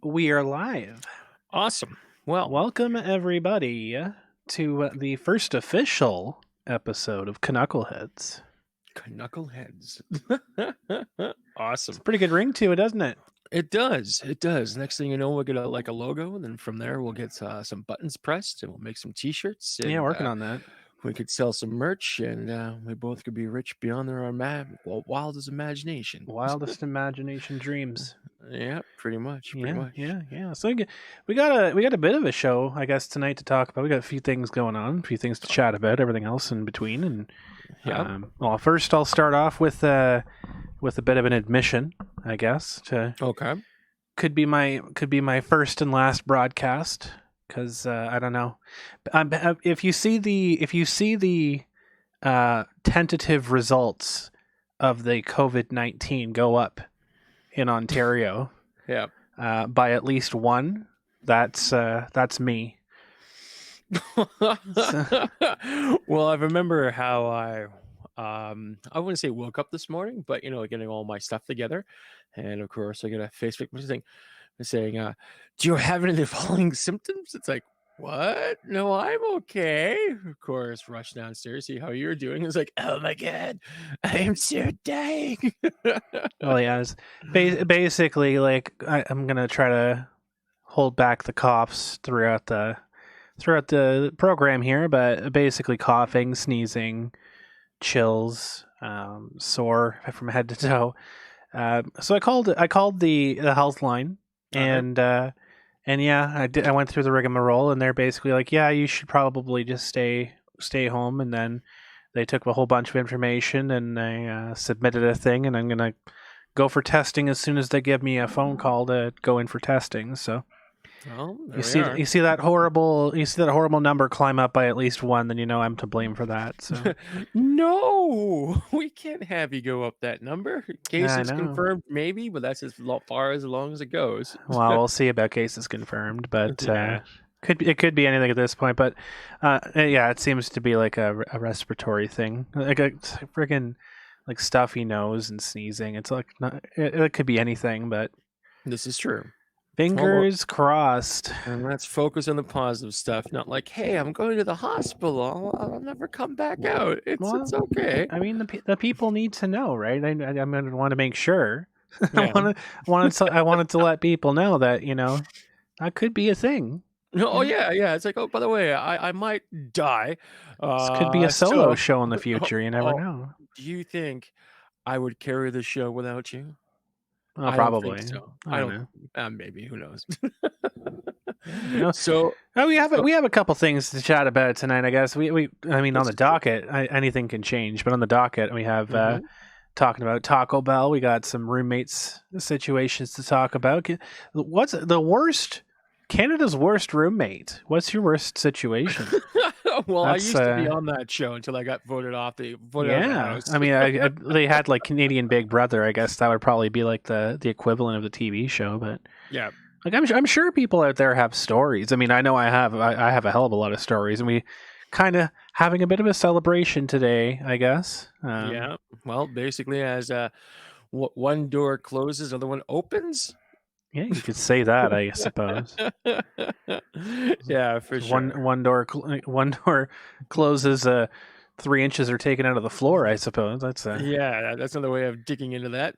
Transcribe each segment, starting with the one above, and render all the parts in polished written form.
We are live. Awesome. Well, Welcome, everybody, to the first official episode of Canuckleheads. Canuckleheads. It's Awesome. a pretty good ring to it, doesn't it? It does. It does. Next thing you know, we'll get a logo, and then from there, we'll get some buttons pressed, and we'll make some T-shirts, Yeah, and working on that. we could sell some merch, and we both could be rich beyond our wildest imagination. Wildest imagination dreams. Yeah, pretty much. Pretty much. Yeah. So we got a bit of a show, I guess, tonight to talk about. We got a few things going on, a few things to chat about, everything else in between. And Yeah. well, first I'll start off with a bit of an admission, I guess. Okay. Could be my first and last broadcast because I don't know. If you see the tentative results of the COVID-19 go up in Ontario Yeah. by at least one, that's me. Well, I remember how I wouldn't say woke up this morning, but getting all my stuff together, and of course I get a Facebook message saying, "Do you have any of the following symptoms?" It's like, what? No, I'm okay. Of course, rush downstairs, see how you're doing. It's like, oh my god, I am so dying. Well, yeah, it's basically like I'm gonna try to hold back the coughs throughout the program here, but basically coughing, sneezing, chills, sore from head to toe. So I called the health line, Uh-huh. and yeah, I went through the rigmarole, and they're basically like, yeah, you should probably just stay home. And then they took a whole bunch of information and they submitted a thing, and I'm gonna go for testing as soon as they give me a phone call to go in for testing. So Well, you there we see are. that horrible number climb up by at least one, then you know I'm to blame for that. So No, we can't have you go up that number. yeah, Case I it's know. confirmed, maybe, but that's as long as it goes. Well, we'll see about cases confirmed, but Yeah. it could be anything at this point. But yeah, it seems to be like a respiratory thing, like a freaking like stuffy nose and sneezing. It's like it could be anything, but This is true. Well, fingers crossed. and let's focus on the positive stuff, not like, "Hey, I'm going to the hospital. I'll never come back out. It's Well, okay." I mean the people need to know, right? I'm gonna want to make sure. Yeah. I wanted to let people know that that could be a thing. No, oh, You know? yeah, yeah, it's like, "Oh, by the way, I might die, This could be a solo so show in the oh future. You never oh, know. do you think I would carry the show without you?" Well, I don't think probably. so. I I don't don't know. maybe, who knows? Yeah, So we have so we have a couple things to chat about tonight. I guess I mean, on this the is true. docket, anything can change, but on the docket, we have Mhm. talking about Taco Bell. We got some roommates situations to talk about. What's the worst? Canada's worst roommate. What's your worst situation? Well, I That's used to be on that show until I got voted out of the yeah. house. I mean, they had like Canadian Big Brother. I guess that would probably be like the equivalent of the TV show, but Yeah. like I'm sure people out there have stories. I mean, I know I have a hell of a lot of stories, and we kind of having a bit of a celebration today, I guess. Yeah. Well, basically, as one door closes, other one opens. Yeah, you could say that, I suppose. Yeah, for So one sure. one door one door closes, 3 inches are taken out of the floor. I suppose that's a Yeah, that's another way of digging into that.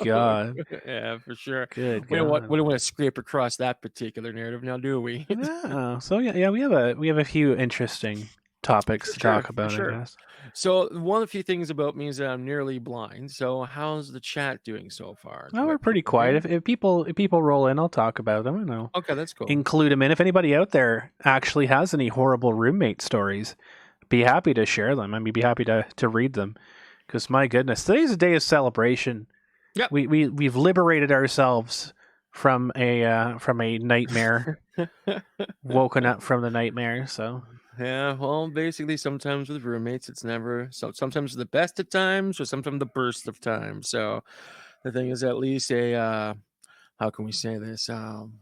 God, Yeah, for sure. good We don't want God. we don't want to scrape across that particular narrative now, do we? Yeah. So yeah, we have a few interesting topics For to sure, talk for about, I sure. guess. So one of the few things about me is that I'm nearly blind. So how's the chat doing so far? Do Well, we we're have pretty people quiet. here? If people roll in, I'll talk about them. And I'll Okay, that's cool. include them in. If anybody out there actually has any horrible roommate stories, be happy to share them. I mean, be happy to read them. Because my goodness, today's a day of celebration. Yep. We've liberated ourselves from a nightmare, woken up from the nightmare. So Yeah, well, basically, sometimes with roommates, it's never so. Sometimes the best of times, or sometimes the worst of times. So the thing is, at least how can we say this?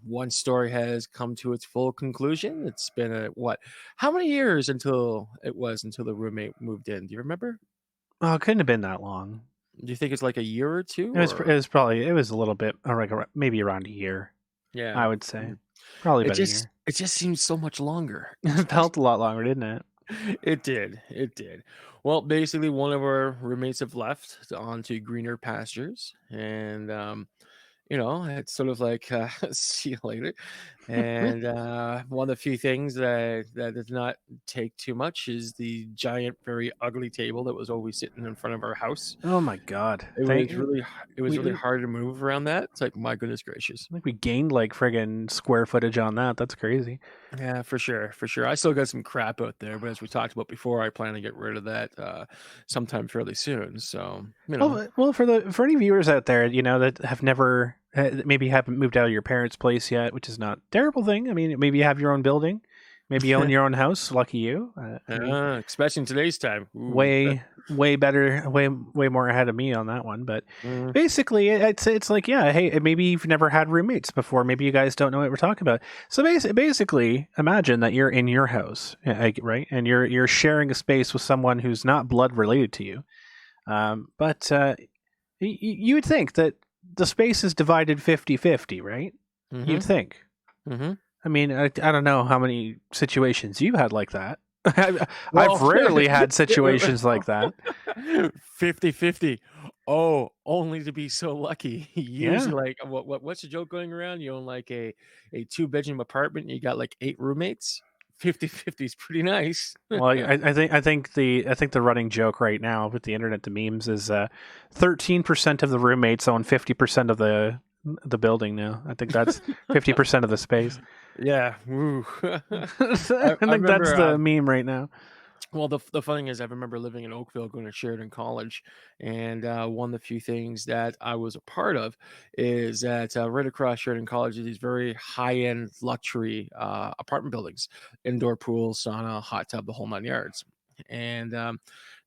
One story has come to its full conclusion. It's been a what? How many years until the roommate moved in? Do you remember? it couldn't have been that long. Do you think it's like a year or two, It or was probably it was a little bit like maybe around a year. yeah? I would say Mm. probably It about a just year. it just seems so much longer. It felt a lot longer, didn't it? It did. It did. Well, basically, one of our roommates have left on to greener pastures, and it's sort of like see you later. And one of the few things that does not take too much is the giant, very ugly table that was always sitting in front of our house. Oh my god! It was really We hard to move around that. It's like my goodness gracious. like we gained like friggin' square footage on that. That's crazy. Yeah, for sure, for sure. I still got some crap out there, but as we talked about before, I plan to get rid of that sometime fairly soon. So, Well, for any viewers out there, that have never maybe haven't moved out of your parents' place yet, which is not a terrible thing. I mean, maybe you have your own building, maybe you own your own house. Lucky you. I mean, especially in today's time. Ooh. way better, way more ahead of me on that one. But Mm, basically, it's like, yeah, hey, maybe you've never had roommates before. Maybe you guys don't know what we're talking about. So basically, imagine that you're in your house, right, and you're sharing a space with someone who's not blood related to you. But you would think that the space is divided 50-50, right? You'd mm-hmm, think. mm-hmm. I mean, I don't know how many situations you've had like that. I've Well, rarely had situations like that. 50-50. Oh, only to be so lucky. Yeah. Usually, like, what's the joke going around? You own like a two-bedroom apartment, and you got like 8 roommates. 50-50 is pretty nice. Well, I think the running joke right now with the internet, the memes, is 13% of the roommates own 50% of the building now. I think that's 50% of the space. Yeah. Ooh. I I think that's remember. the meme right now. Well, the funny thing is, I remember living in Oakville, going to Sheridan College, and one of the few things that I was a part of is that right across Sheridan College are these very high-end luxury apartment buildings, indoor pool, sauna, hot tub, the whole 9 yards. And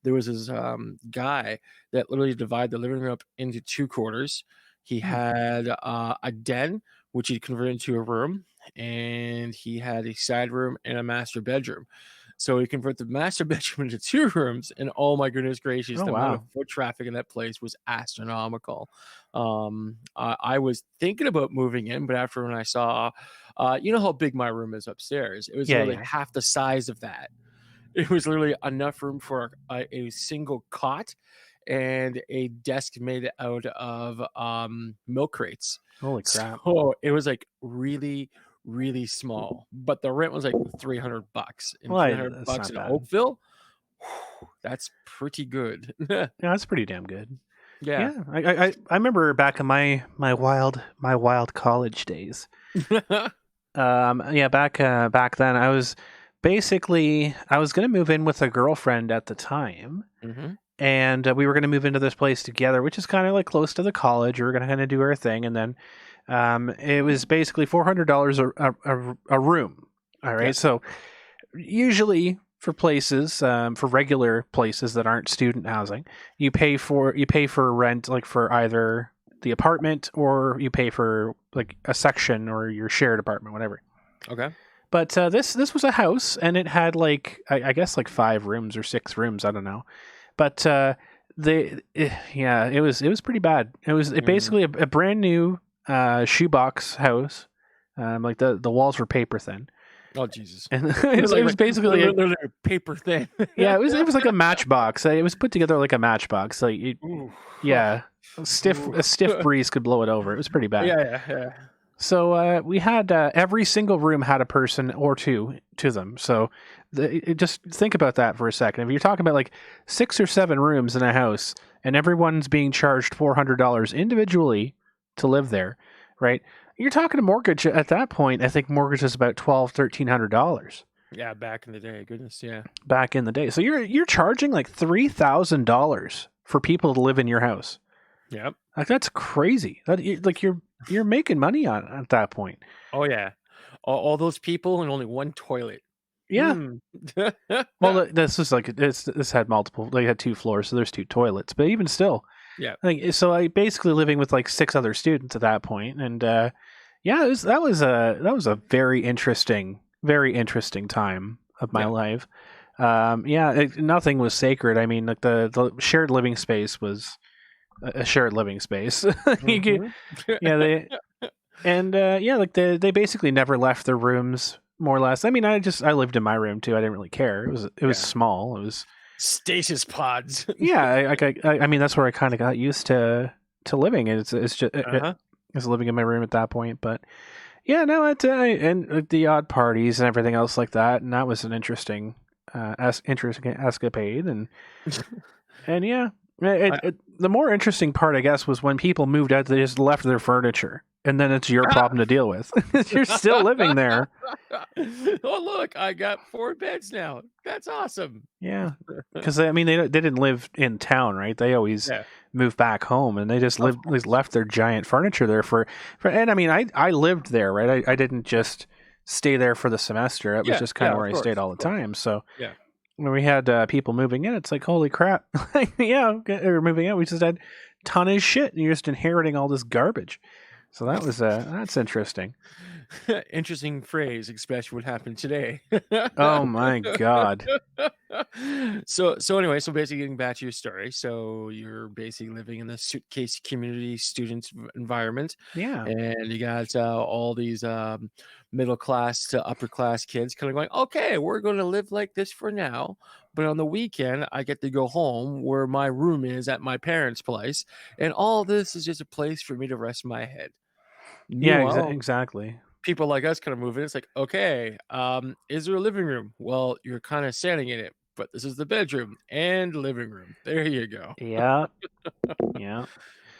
there was this guy that literally divided the living room up into two quarters. He Hmm. had a den, which he converted into a room, and he had a side room and a master bedroom. So he converted the master bedroom into two rooms, and oh my goodness gracious, Oh the amount of wow. foot traffic in that place was astronomical. I was thinking about moving in, but after when I saw, you know how big my room is upstairs, it was Yeah, literally yeah. half the size of that. It was literally enough room for a single cot and a desk made out of milk crates. Holy crap. So it was like really, really small. But the rent was like $300. And Well, three hundred that's bucks not in bad. Oakville, that's pretty good. Yeah, that's pretty damn good. Yeah. Yeah, I remember back in my wild college days. Yeah, back then I was gonna move in with a girlfriend at the time, Hmm. and we were gonna move into this place together, which is kind of like close to the college. We were gonna kind of do our thing, and then it was basically $400 a room. All right, Yep. so usually for places for regular places that aren't student housing, you pay for rent, like for either the apartment, or you pay for like a section or your shared apartment, whatever. Okay. But this was a house, and it had like I guess like 5 rooms or 6 rooms, I don't know. But yeah, it was pretty bad. It Mm. basically a brand new shoebox house. Like the walls were paper thin, Oh, Jesus. and it was basically Literally paper thin. yeah, it was like a matchbox. It was put together like a matchbox. Like Ooh. yeah, a stiff Ooh. breeze could blow it over. It was pretty bad. Yeah, yeah, yeah. So we had every single room had a person or two to them. So just think about that for a second. If you're talking about like 6 or 7 rooms in a house, and everyone's being charged $400 individually to live there, right? You're talking a mortgage at that point. I think mortgage is about $1,200-$1,300 Yeah, back in the day. Goodness, yeah. back in the day. So you're charging like $3,000 for people to live in your house. Yep. Like that's crazy. Like you're making money on at that point. Oh, yeah. All those people and only one toilet. Yeah. Hmm. Well, this is like this had multiple. They had 2 floors, so there's 2 toilets. But even still, Yeah. I think so. I basically living with like 6 other students at that point, and yeah, that was a very interesting time of my Yeah. life. Yeah, nothing was sacred. I mean, like the shared living space was. a shared living space. You could, Mhm. yeah, they and yeah, like they basically never left their rooms more or less. I mean, I lived in my room too. I didn't really care. It was Yeah. small. It was Stasis pods. yeah. I mean, that's where I kind of got used to living. It's just Uh-huh. I was living in my room at that point, but yeah, no, and the odd parties and everything else like that, and that was an interesting escapade, and yeah, I the more interesting part, I guess, was when people moved out, they just left their furniture, and then it's your problem to deal with. You're still living there, Oh, look, I got 4 beds now. That's awesome. yeah, because I mean they didn't live in town, right? They always Yeah, moved back home, and of they course. left their giant furniture there and I mean I lived there, right? I didn't just stay there for the semester. It was Yeah, just kind yeah, of of where I stayed course, all of the course. time. So Yeah. when we had people moving in, it's like holy crap, yeah, okay, or moving out. We just had tonnage shit, and you're just inheriting all this garbage. So that's interesting. Interesting phrase, especially what happened today. Oh my god, So anyway, so basically getting back to your story. So you're basically living in the suitcase community student environment, yeah, and you got all these middle class to upper class kids kind of going, okay, we're going to live like this for now, but on the weekend I get to go home where my room is at my parents' place, and all this is just a place for me to rest my head. yeah, Meanwhile, exactly. people like us kind of move in. It's like, okay, is there a living room? Well, you're kind of standing in it, but this is the bedroom and living room. There you go. Yeah, yeah.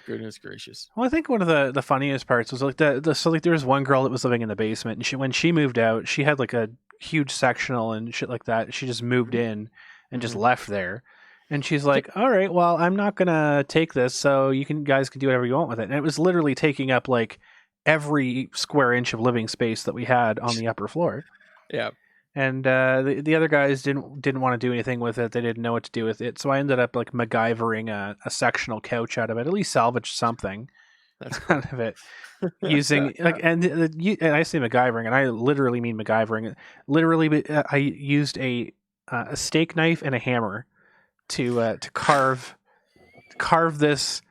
Goodness gracious. Well, I think one of the funniest parts was like so like there was one girl that was living in the basement, and she when she moved out, she had like a huge sectional and shit like that. She just moved Mhm, in and just mhm. left there, and she's like, "All right, well, I'm not gonna take this, so you can guys can do whatever you want with it." And it was literally taking up like every square inch of living space that we had on the upper floor. Yeah. And the other guys didn't want to do anything with it. They didn't know what to do with it. So I ended up like MacGyvering a sectional couch out of it, at least salvage something That's cool. out of it using like and I say MacGyvering and I literally mean MacGyvering. Literally, I used a steak knife and a hammer to carve this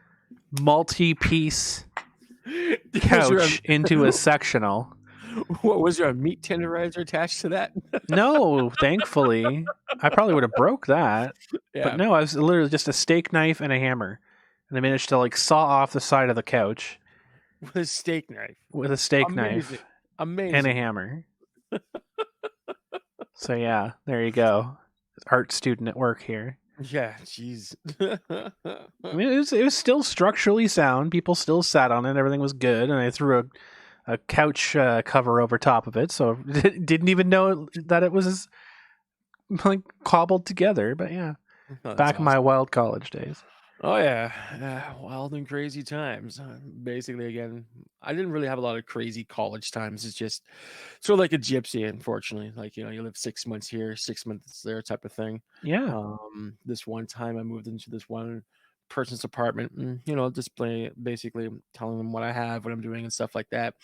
multi-piece Was there a couch into a sectional. what was there a meat tenderizer attached to that? No, thankfully, I probably would have broke that. But Yeah, no, I was literally just a steak knife and a hammer, and I managed to like saw off the side of the couch with a steak knife. with a steak Amazing. knife and a Amazing. hammer. So yeah, there you go. Art student at work here. Yeah, jeez. I mean, it was still structurally sound. People still sat on it. Everything was good, and I threw a couch cover over top of it, so didn't even know that it was like cobbled together. But yeah, That's back in my awesome. wild college days. Oh yeah, wild and crazy times. Basically, again, I didn't really have a lot of crazy college times. It's just sort of like a gypsy, unfortunately. Like you live 6 months here, 6 months there, type of thing. Yeah, This one time, I moved into this one person's apartment, and display basically telling them what I have, what I'm doing, and stuff like that.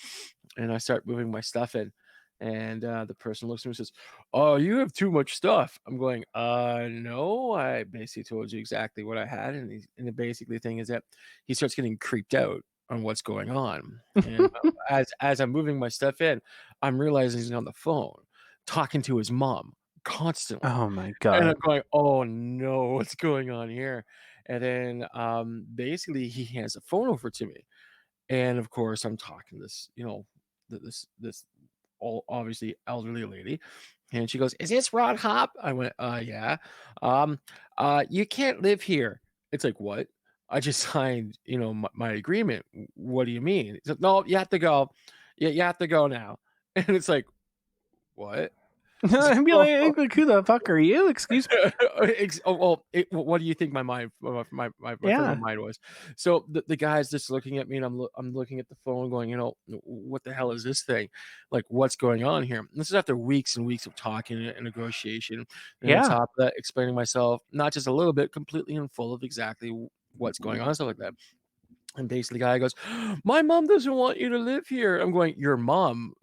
And I start moving my stuff in, and the person looks at me and says, "Oh, you have too much stuff." I'm going, no, I basically told you exactly what I had." And the basically thing is that he starts getting creeped out on what's going on. And as I'm moving my stuff in, I'm realizing he's on the phone talking to his mom constantly. oh my And I'm god. going, "Oh, no, what's going on here?" And then, basically, he hands the phone over to me, and, of course, I'm talking to this, this all obviously elderly lady, and she goes, "Is this Ron Hop?" I went, yeah." Um, "You can't live here." It's like, "What?" "I just signed, my agreement. What do you mean?" He's like, "No, you have to go. You have to go now." And it's like, "What?" It's I'd be like, like, who the fuck are you? Excuse me. Well, what do you think my frame of Yeah, mind was? So the guy's just looking at me, and I'm looking at the phone, going, what the hell is this thing? Like, what's going on here? And this is after weeks and weeks of talking and negotiation, and on yeah, top of that, explaining myself not just a little bit, completely and full of exactly what's going on, stuff like that. And basically, the guy goes, "My mom doesn't want you to live here." I'm going, "Your mom?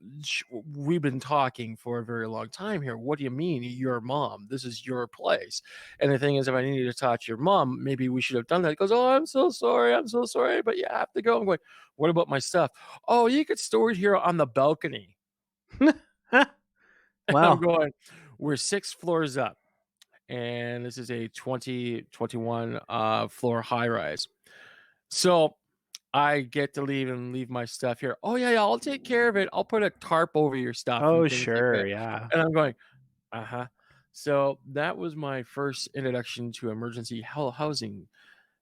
We've been talking for a very long time here. What do you mean, your mom? This is your place." And the thing is, if I needed to talk to your mom, maybe we should have done that. He goes, "Oh, I'm so sorry. I'm so sorry, but you have to go." I'm going, "What about my stuff?" "Oh, you could store it here on the balcony." And I'm Wow. going, "We're 6 floors up, and this is a 2021 floor high rise. So I get to leave my stuff here. "Oh, yeah, yeah, I'll take care of it. I'll put a tarp over your stuff," and Oh, things like sure. that. Yeah. And I'm going, "Uh-huh." So that was my first introduction to emergency housing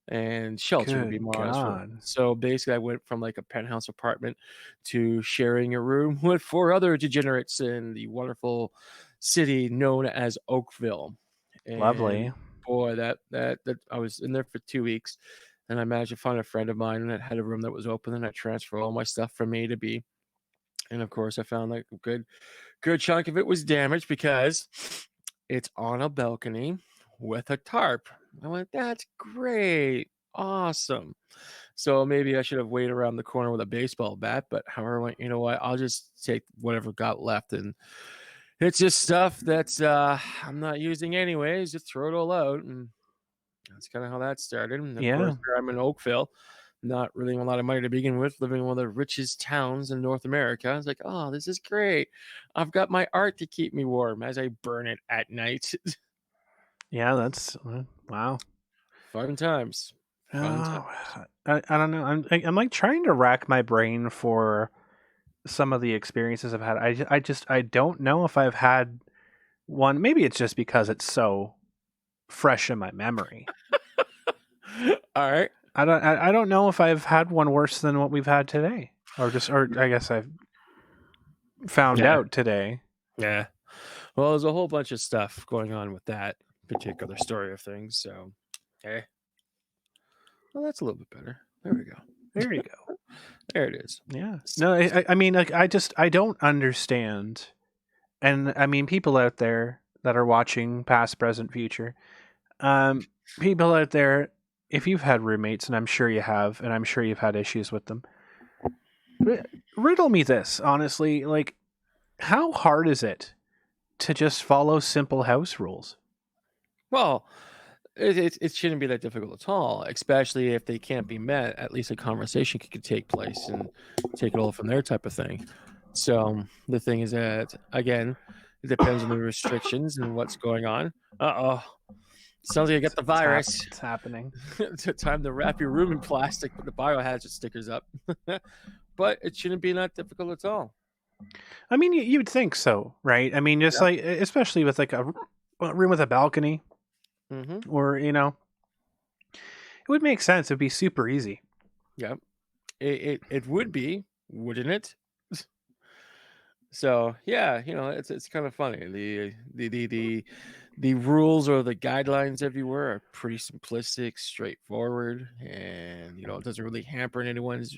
and shelter, to be Good more honest with you. God. So basically, I went from like a penthouse apartment to sharing a room with 4 other degenerates in the wonderful city known as Oakville. And Lovely. boy, that I was in there for 2 weeks, and I managed to find a friend of mine that had a room that was open, and I transferred all my stuff from A to B. And of course, I found like a good chunk of it was damaged because it's on a balcony with a tarp. I went, "That's great. Awesome." So maybe I should have waited around the corner with a baseball bat, but however, I went, "You know what? I'll just take whatever got left, and it's just stuff that's I'm not using anyways. Just throw it all out." And that's kind of how that started. And of course, Yeah. here I'm in Oakville, not really a lot of money to begin with, living in one of the richest towns in North America. I was like, "Oh, this is great. I've got my art to keep me warm as I burn it at night." Yeah. That's wow. Fun times. Fun Oh, times. I don't know. I'm like trying to rack my brain for some of the experiences I've had. I don't know if I've had one. Maybe it's just because it's so fresh in my memory. All right. I don't know if I've had one worse than what we've had today, or I guess I've found Yeah. out today. Yeah. Well, there's a whole bunch of stuff going on with that particular story of things. So, hey, well, that's a little bit better. There we go. There you go. There it is. Yeah. So, No, I mean, like, I don't understand. And I mean, people out there that are watching, past, present, future, um, people out there, if you've had roommates, and I'm sure you have, and I'm sure you've had issues with them, riddle me this, honestly. Like, how hard is it to just follow simple house rules? well, it shouldn't be that difficult at all, especially if they can't be met. At least a conversation could take place and take it all from there, type of thing. So the thing is that again, it depends on the restrictions and what's going on. Uh oh, sounds like I got the virus. It's happening. It's time to wrap your room in plastic, put the biohazard stickers up. But it shouldn't be that difficult at all. I mean, you'd think so, right? I mean, just Yep. like, especially with like a room with a balcony, Mm-hmm. or it would make sense. It'd be super easy. Yep. It would be, wouldn't it? So yeah, it's kind of funny. The rules or the guidelines everywhere are pretty simplistic, straightforward, and it doesn't really hamper anyone's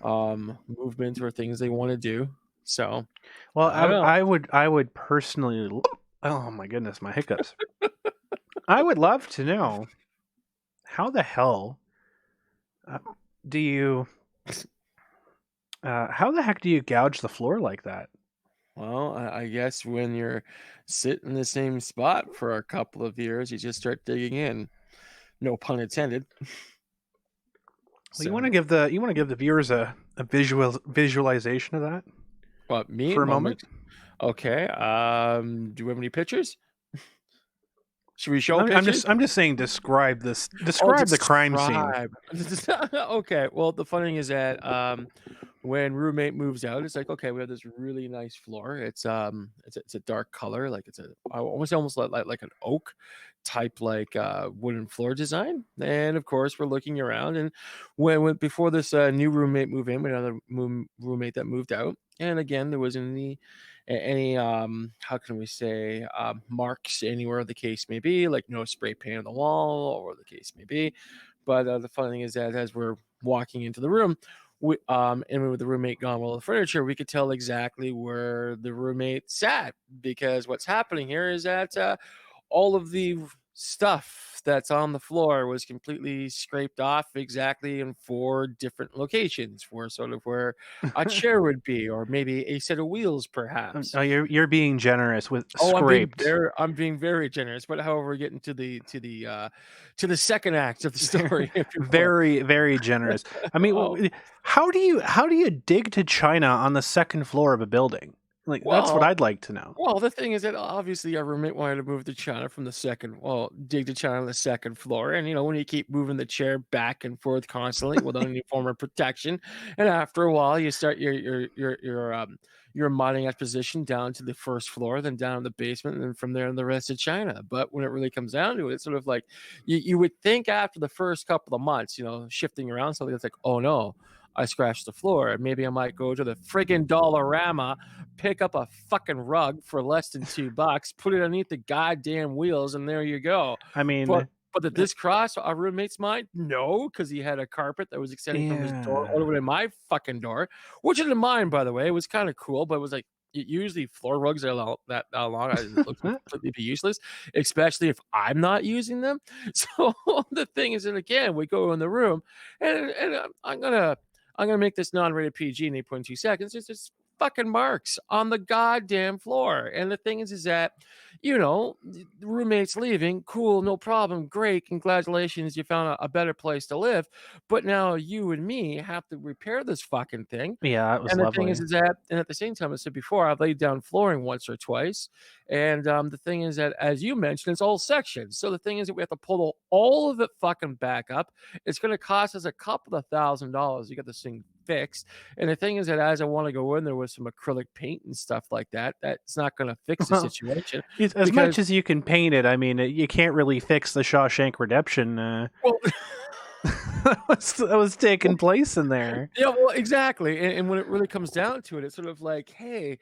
movement or things they want to do. So Well, I don't know. I would personally. Oh my goodness, my hiccups. I would love to know how the hell uh, do you how the heck do you gouge the floor like that? Well, I guess when you're sitting in the same spot for a couple of years, you just start digging in. No pun intended. Well, So, you want to give the viewers a visualization of that but me, for a moment. okay. Do we have any pictures? Should we show pictures? I'm just saying Oh, describe the crime scene. describe. Okay. Well, the funny thing is that when roommate moves out, it's like, okay, we have this really nice floor. It's a dark color, like it's a almost like an oak type, like wooden floor design. And of course, we're looking around, and when before this new roommate moved in, we had another roommate that moved out, and again, there wasn't any how can we say marks anywhere the case may be, like no spray paint on the wall or the case may be. But the funny thing is that as we're walking into the room, and with the roommate gone, well, the furniture, we could tell exactly where the roommate sat, because what's happening here is that all of the stuff that's on the floor was completely scraped off exactly in 4 different locations for sort of where a chair would be, or maybe a set of wheels, perhaps. Oh, you're being generous with Oh, scraped. I'm being very generous, but however, we're getting to the second act of the story, if you will. Very, very generous. I mean, Oh, how do you dig to China on the second floor of a building? Like that's what well I'd like to know. well, the thing is that obviously our roommate wanted to move to China from the dig to China on the second floor. And, when you keep moving the chair back and forth constantly without any form of protection, and after a while, you start your modding exposition down to the first floor, then down in the basement, and then from there in the rest of China. But when it really comes down to it, it's sort of like you would think after the first couple of months, shifting around something, it's like, oh no, I scratched the floor. Maybe I might go to the friggin' Dollarama, pick up a fucking rug for less than $2, put it underneath the goddamn wheels, and there you go. I But mean, but did this cross our roommate's mind? No, because he had a carpet that was extending from his door all yeah. the way to my fucking door, which isn't mine, by the way. It was kind of cool, but it was like usually floor rugs are that long. It looks completely be useless, especially if I'm not using them. So the thing is that again, we go in the room, and I'm gonna make this non-rated PG in 8.2 seconds. It's just fucking marks on the goddamn floor. And the thing is that, the roommate's leaving. Cool, no problem. Great. Congratulations. You found a better place to live. But now you and me have to repair this fucking thing. Yeah, that was And the thing lovely. is that, and at the same time, I said before, I've laid down flooring once or twice. And the thing is that, as you mentioned, it's all sections. So the thing is that we have to pull all of it fucking back up. It's going to cost us a couple of $1,000 to get this thing fixed. And the thing is that as I want to go in there with some acrylic paint and stuff like that, that's not going to fix the Well, situation as much because, as you can paint it, I mean, you can't really fix the Shawshank Redemption. well, That was taking place in there. yeah, well, exactly. And when it really comes down to it, it's sort of like, hey,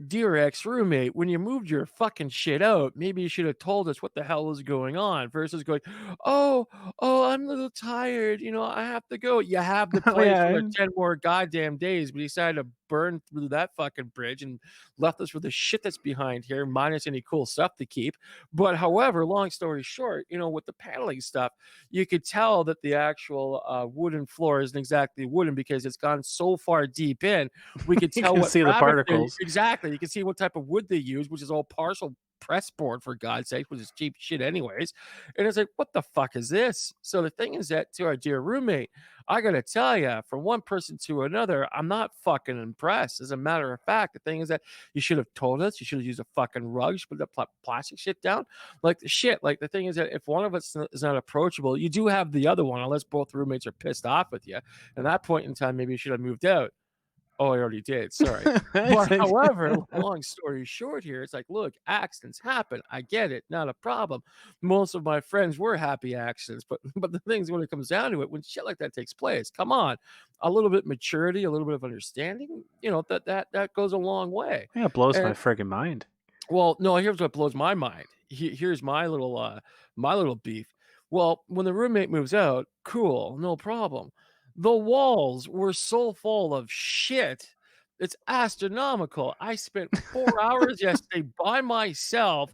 dear ex roommate, when you moved your fucking shit out, maybe you should have told us what the hell was going on versus going, oh, I'm a little tired. I have to go. You have the Oh place for yeah, like 10 more goddamn days, but you decided to burn through that fucking bridge and left us with the shit that's behind here, minus any cool stuff to keep. But however, long story short, with the paneling stuff, you could tell that the actual wooden floor isn't exactly wooden because it's gone so far deep in. We could you tell can what see the fabric particles. exactly. You can see what type of wood they use, which is all partial press board for God's sake, which is cheap shit anyways. And it's like, what the fuck is this? So the thing is that to our dear roommate, I gotta tell you, from one person to another, I'm not fucking impressed. As a matter of fact, the thing is that you should have told us. You should have used a fucking rug. You should put the plastic shit down. Like the shit. Like the thing is that if one of us is not approachable, you do have the other one, unless both roommates are pissed off with you. And at that point in time, maybe you should have moved out. Oh, I already did. Sorry. But however, long story short here, it's like, look, accidents happen. I get it. Not a problem. Most of my friends were happy accidents, but the things when it comes down to it, when shit like that takes place, come on, a little bit maturity, a little bit of understanding, that goes a long way. Yeah, it blows my And friggin' mind. well, no, here's what blows my mind. Here's my little beef. Well, when the roommate moves out, cool, no problem. The walls were so full of shit. It's astronomical. I spent 4 hours yesterday by myself,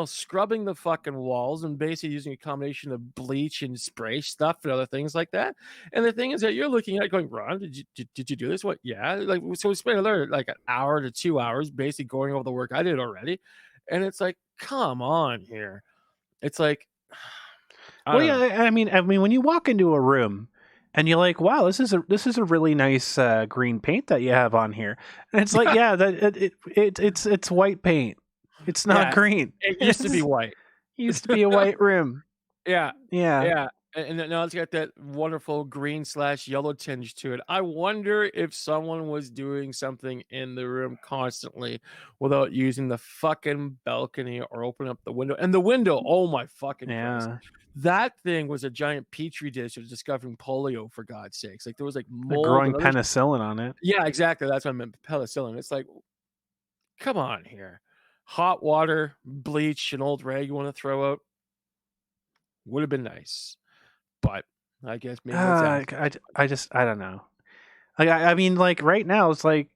scrubbing the fucking walls and basically using a combination of bleach and spray stuff and other things like that. And the thing is that you're looking at it going, Ron, did you do this? What? Yeah. Like, so we spent another like an hour to 2 hours basically going over the work I did already. And it's like, come on here. It's like, I Well, don't yeah, know. I mean, when you walk into a room and you're like, "Wow, this is a really nice green paint that you have on here," and it's like, yeah, that it's white paint. It's not Yeah. green. It used to be It white. used to be a white room. Yeah, Yeah. yeah, and then now it's got that wonderful green/yellow tinge to it. I wonder if someone was doing something in the room constantly without using the fucking balcony or opening up the window. And the window, oh my fucking Christ. Yeah. That thing was a giant petri dish of discovering polio, for God's sakes. Like, there was, like, Like mold growing and other. penicillin on it. Yeah, exactly, that's what I meant, penicillin. It's like, come on here. Hot water, bleach, an old rag you wanna throw out would have been nice. But I guess maybe that's I don't know. Like I mean, like right now, it's like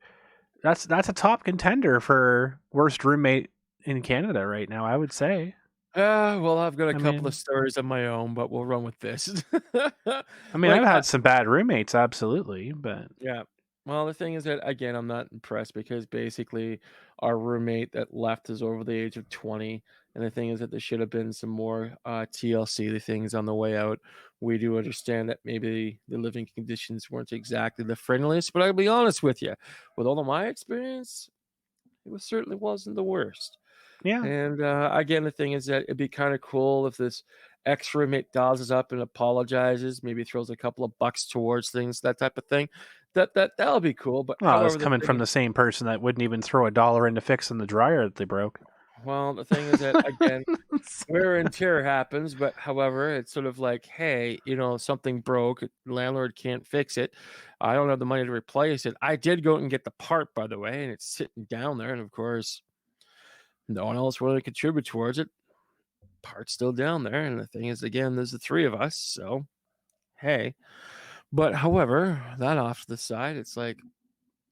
that's a top contender for worst roommate in Canada right now. I would say. Well, I've got a I couple of mean, stories of my own, but we'll run with this. I've Like, had some bad roommates, absolutely, but yeah. Well, the thing is that again, I'm not impressed because basically our roommate that left is over the age of 20. And the thing is that there should have been some more TLC the things on the way out. We do understand that maybe the living conditions weren't exactly the friendliest, but I'll be honest with you, with all of my experience, certainly wasn't the worst. yeah, And again, the thing is that it'd be kind of cool if this ex roommate dials us up and apologizes, maybe throws a couple of bucks towards things, that type of thing. That'll be cool. But well, it's however, coming from the same person that wouldn't even throw $1 into fixing the dryer that they broke. the thing is that again, wear and tear happens. But however, it's sort of like, hey, something broke, landlord can't fix it. I don't have the money to replace it. I did go and get the part, by the way, and it's sitting down there, and of course, no one else really contribute towards it. Part's still down there, and the thing is, again, there's the three of us, so hey. But however, that off to the side, it's like,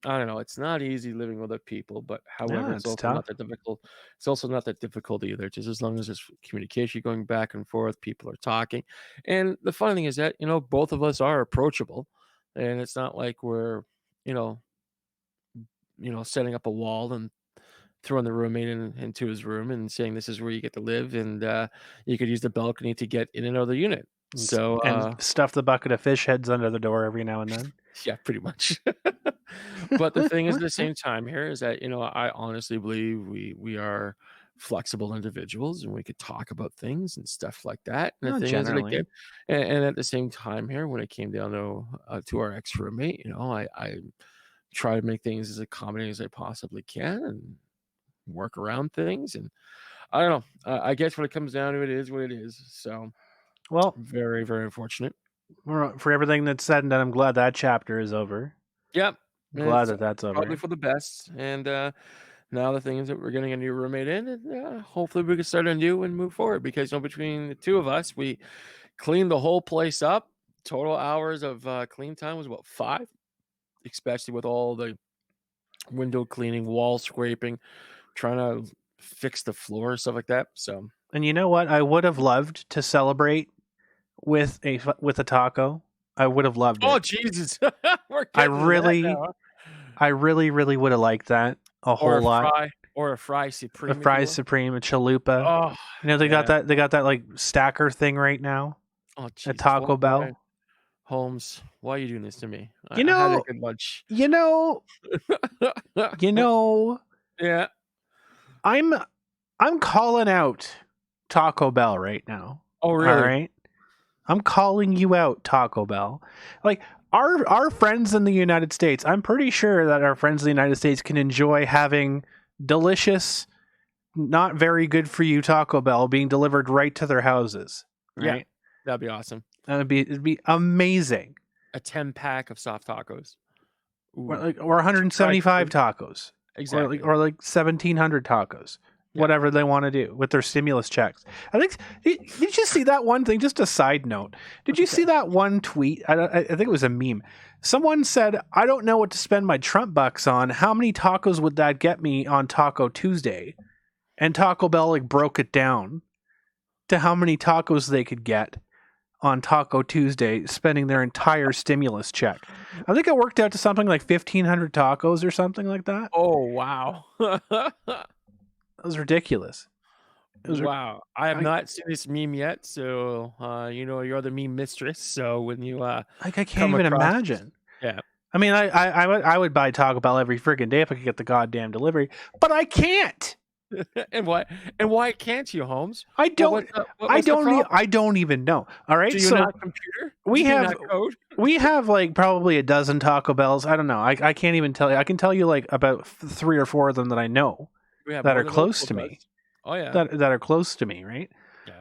I don't know, it's not easy living with other people, but however, Yeah, it's it's also not tough. that difficult. It's also not that difficult either, just as long as there's communication going back and forth, people are talking. And the funny thing is that, both of us are approachable, and it's not like we're, you know, setting up a wall and throwing the roommate into his room and saying this is where you get to live, and you could use the balcony to get in and out of the unit. So And stuff the bucket of fish heads under the door every now and then. yeah, pretty much. But the thing is, at the same time, here is that I honestly believe we are flexible individuals and we could talk about things and stuff like that. And the Not thing is that again, generally. and at the same time here, when it came down to our ex roommate, I try to make things as accommodating as I possibly can and work around things. And I don't know. I guess when it comes down to it, it is what it is. So Well, very, very unfortunate. for everything that's said and done, I'm glad that chapter is over. Yep. I'm glad It's that that's probably over. for the best. And now the thing is that we're getting a new roommate in, and hopefully we can start anew and move forward. Because between the two of us, we cleaned the whole place up. Total hours of clean time was about 5, especially with all the window cleaning, wall scraping, trying to fix the floor, stuff like that. So, And you know what? I would have loved to celebrate with a taco. I would have loved oh it. Jesus, we're I getting to that really, now, huh? I really, really would have liked that a Or whole lot. a fry A supreme, if you fries will. supreme, a chalupa. Oh They got yeah. that. They got that like stacker thing right now Oh at Jesus, Taco why, Bell. Holmes? Why are you doing this to me? You I had a know, good lunch. you know, you know. Yeah. I'm I'm calling out Taco Bell right now. Oh All really? right. I'm calling you out, Taco Bell. Like our friends in the United States, I'm pretty sure that our friends in the United States can enjoy having delicious, not very good for you Taco Bell being delivered right to their houses. Yeah, Right? that'd be awesome. It'd be amazing. A 10 pack of soft tacos. Or Ooh, like or fried 175 chicken. tacos. Exactly. Or like 1700 tacos. Yeah. Whatever they want to do with their stimulus checks. I think did you see that one thing? Just a side note. Did you see Okay. that one tweet? I think it was a meme. Someone said, "I don't know what to spend my Trump bucks on. How many tacos would that get me on Taco Tuesday?" And Taco Bell like broke it down to how many tacos they could get on Taco Tuesday, spending their entire stimulus check. I think it worked out to something like 1,500 tacos or something like that. Oh wow. It was ridiculous. It was. Wow. I have I not seen this meme yet, so you're the meme mistress. So when you like I can't come even across, imagine. yeah. I mean, I would buy Taco Bell every friggin' day if I could get the goddamn delivery, but I can't. And why can't you, Holmes? I Well, don't. what's the problem? I don't even know. All right, Do you so not computer? we Do you have not code? we have like probably a dozen Taco Bells. I don't know. I can't even tell you. I can tell you like about 3 or 4 of them that I know We have that more are than close local to does. me. Oh yeah. That are close to me, right? Yeah.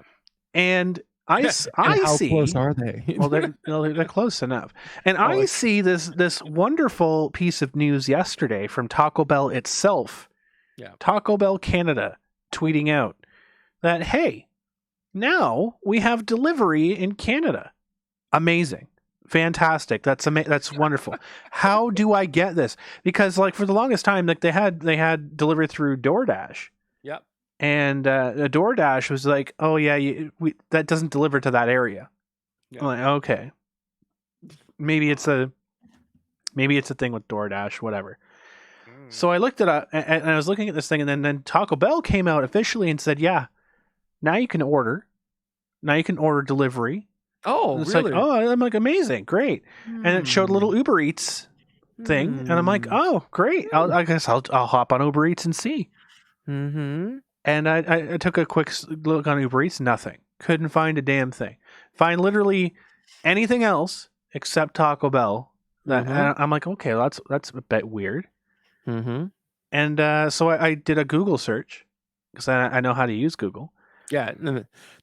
And And I how close see. are they? Well, they're close enough. And Oh, I okay. see this wonderful piece of news yesterday from Taco Bell itself. Yeah. Taco Bell Canada tweeting out that, hey, now we have delivery in Canada. Amazing. Fantastic. That's wonderful. How do I get this? Because like for the longest time, like they had delivery through DoorDash. Yep. and a DoorDash was like, "Oh yeah, that doesn't deliver to that area." I'm Yeah. like, okay, maybe it's a thing with DoorDash, whatever. So I looked it up, and I was looking at this thing, and then Taco Bell came out officially and said, "Yeah, now you can order. Now you can order delivery." Oh, And it's like, really? oh, I'm like, amazing, great. And it showed a Hmm. little Uber Eats thing, and I'm like, Hmm. oh, great. I guess I'll hop on Uber Eats and see. Mm-hmm. And I took a quick look on Uber Eats, nothing. Couldn't find a damn thing. Find literally anything else except Taco Bell. That Mm-hmm. I'm like, okay, that's a bit weird. Mm-hmm. And so I did a Google search because I know how to use Google. Yeah,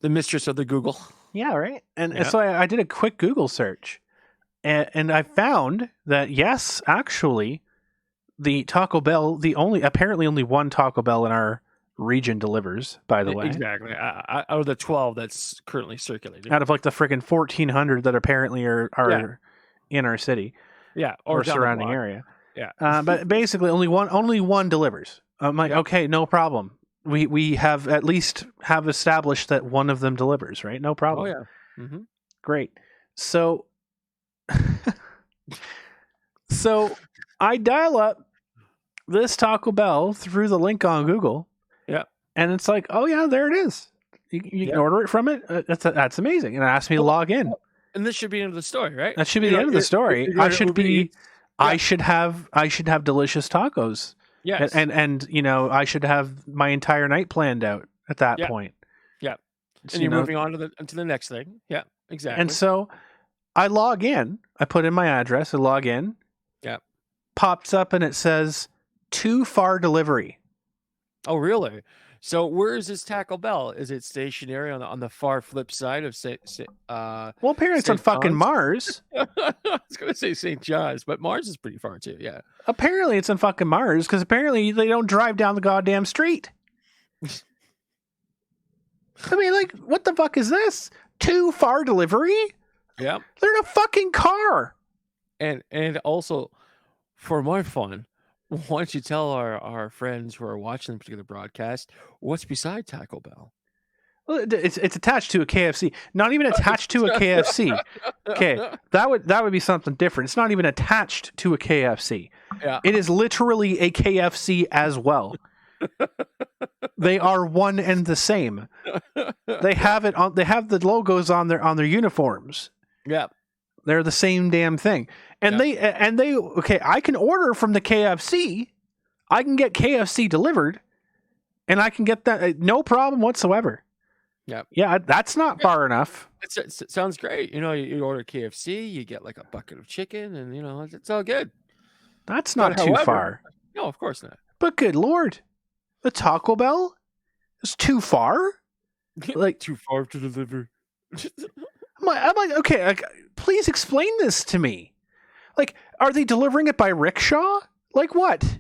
the mistress of the Google. Yeah, right. And Yeah. so I did a quick Google search, and I found that yes, actually, the Taco Bell, apparently only one Taco Bell in our region delivers. By the way, Exactly. Out of the 12 that's currently circulating. out of like the friggin' 1,400 that apparently are Yeah. in our city Yeah. Or or down the surrounding block. area. Yeah. But basically, only one delivers. I'm like, Yep. okay, no problem. We have at least have established that one of them delivers, right? No Oh problem. yeah. Mm-hmm. Great. So so I dial up this Taco Bell through the link on Google, Yeah. and it's like, oh yeah, there it is. You can Yeah. order it from it. That's amazing. And it asked me to log in. And this should be the end of the story, right? That should be the end of the story. You're going to Uber Eats. I Yeah. should have delicious tacos. Yes. And I should have my entire night planned out at that Yeah. point. Yeah. So, And you're moving on to the next thing. Yeah. Exactly. and so I log in. I put in my address. I log in. Yeah. Pops up and it says too far delivery. Oh, really? So where is this Taco Bell? Is it stationary on the far flip side of Well, apparently it's on St. fucking John's? Mars. I was going to say St. John's, but Mars is pretty far too. Yeah. Apparently it's on fucking Mars because apparently they don't drive down the goddamn street. I mean, like, what the fuck is this? Too far delivery? Yeah. They're in a fucking car. And also, for more fun, why don't you tell our friends who are watching the particular broadcast what's beside Taco Bell? Well, it's attached to a KFC. Not even attached to a KFC. Okay, that would be something different. It's not even attached to a KFC. Yeah. It is literally a KFC as well. They are one and the same. They have it on. They have the logos on their uniforms. Yeah. They're the same damn thing. And they okay, I can order from the KFC. I can get KFC delivered, and I can get that no problem whatsoever. Yeah. Yeah, that's not far enough. It sounds great. You order KFC, you get like a bucket of chicken, and it's all good. That's not too far. No, of course not. But good lord, the Taco Bell is too far. Like too far to deliver. I'm like, okay, please explain this to me. Like, are they delivering it by rickshaw? Like what?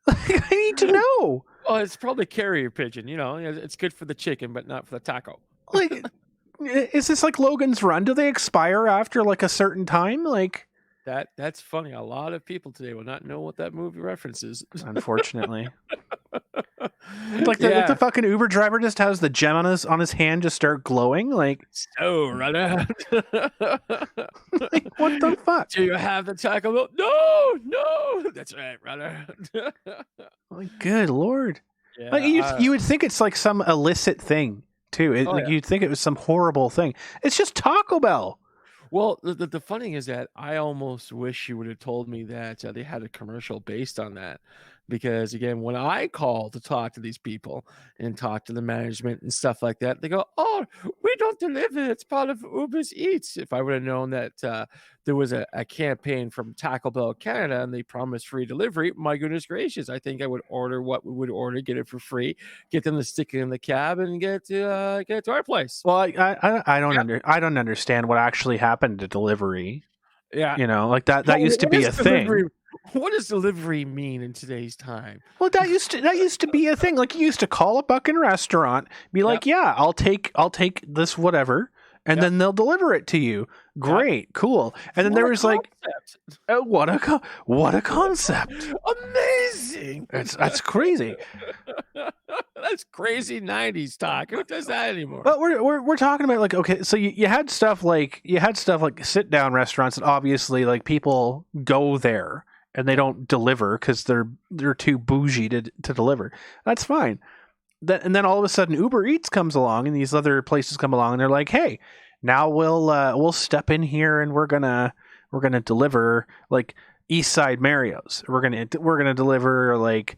Like, I need to know. Oh, it's probably carrier pigeon. It's good for the chicken, but not for the taco. Like, is this like Logan's Run? Do they expire after like a certain time? Like that's funny. A lot of people today will not know what that movie references. Unfortunately. Like the fucking Uber driver just has the gem on his hand just start glowing. Like, so runner. Like, what the fuck? Do you have the Taco Bell? No. That's right, runner. Like, good lord. Yeah, Like, you would think it's like some illicit thing too. You'd think it was some horrible thing. It's just Taco Bell. Well, the funny thing is that I almost wish you would have told me that they had a commercial based on that. Because again, when I call to talk to these people and talk to the management and stuff like that, they go, "Oh, we don't deliver. It's part of Uber's Eats." If I would have known that there was a campaign from Taco Bell Canada and they promised free delivery, my goodness gracious, I think I would order what we would order, get it for free, get them to stick it in the cab, and get it to our place. Well, I don't understand what actually happened to delivery. Yeah, like that used to be a thing. What does delivery mean in today's time? Well, that used to be a thing. Like, you used to call a fucking restaurant, be like, "Yeah, I'll take this whatever," and Yep. then they'll deliver it to you. Yep. Great, cool. And then What there a was like, concept. oh, what a concept. Amazing. That's crazy. That's crazy 90s talk. Who does that anymore? But we're talking about like, okay, so you had stuff like sit down restaurants that obviously like people go there and they don't deliver because they're too bougie to deliver. That's fine. And then all of a sudden Uber Eats comes along and these other places come along and they're like, hey, now we'll step in here and we're gonna deliver like East Side Mario's. We're gonna deliver like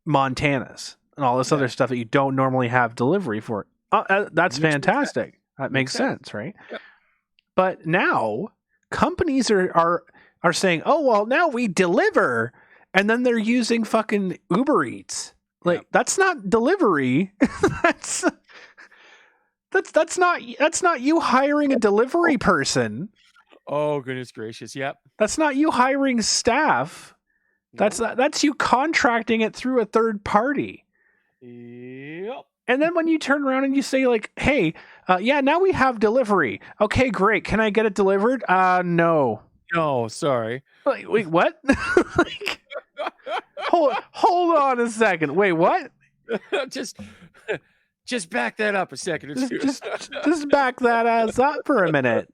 Montana's and all this other stuff that you don't normally have delivery for. That's fantastic. That makes sense, right? Yep. But now companies are saying, oh well, now we deliver, and then they're using fucking Uber Eats. Like that's not delivery. that's not you hiring a delivery person. Oh goodness gracious! Yep. That's not you hiring staff. That's you contracting it through a third party. Yep. And then when you turn around and you say like, "Hey, yeah, now we have delivery. Okay, great. Can I get it delivered?" No. No, sorry. Like, wait, what? Like, hold on a second. Wait, what? Just back that up a second. Just back that ass up for a minute.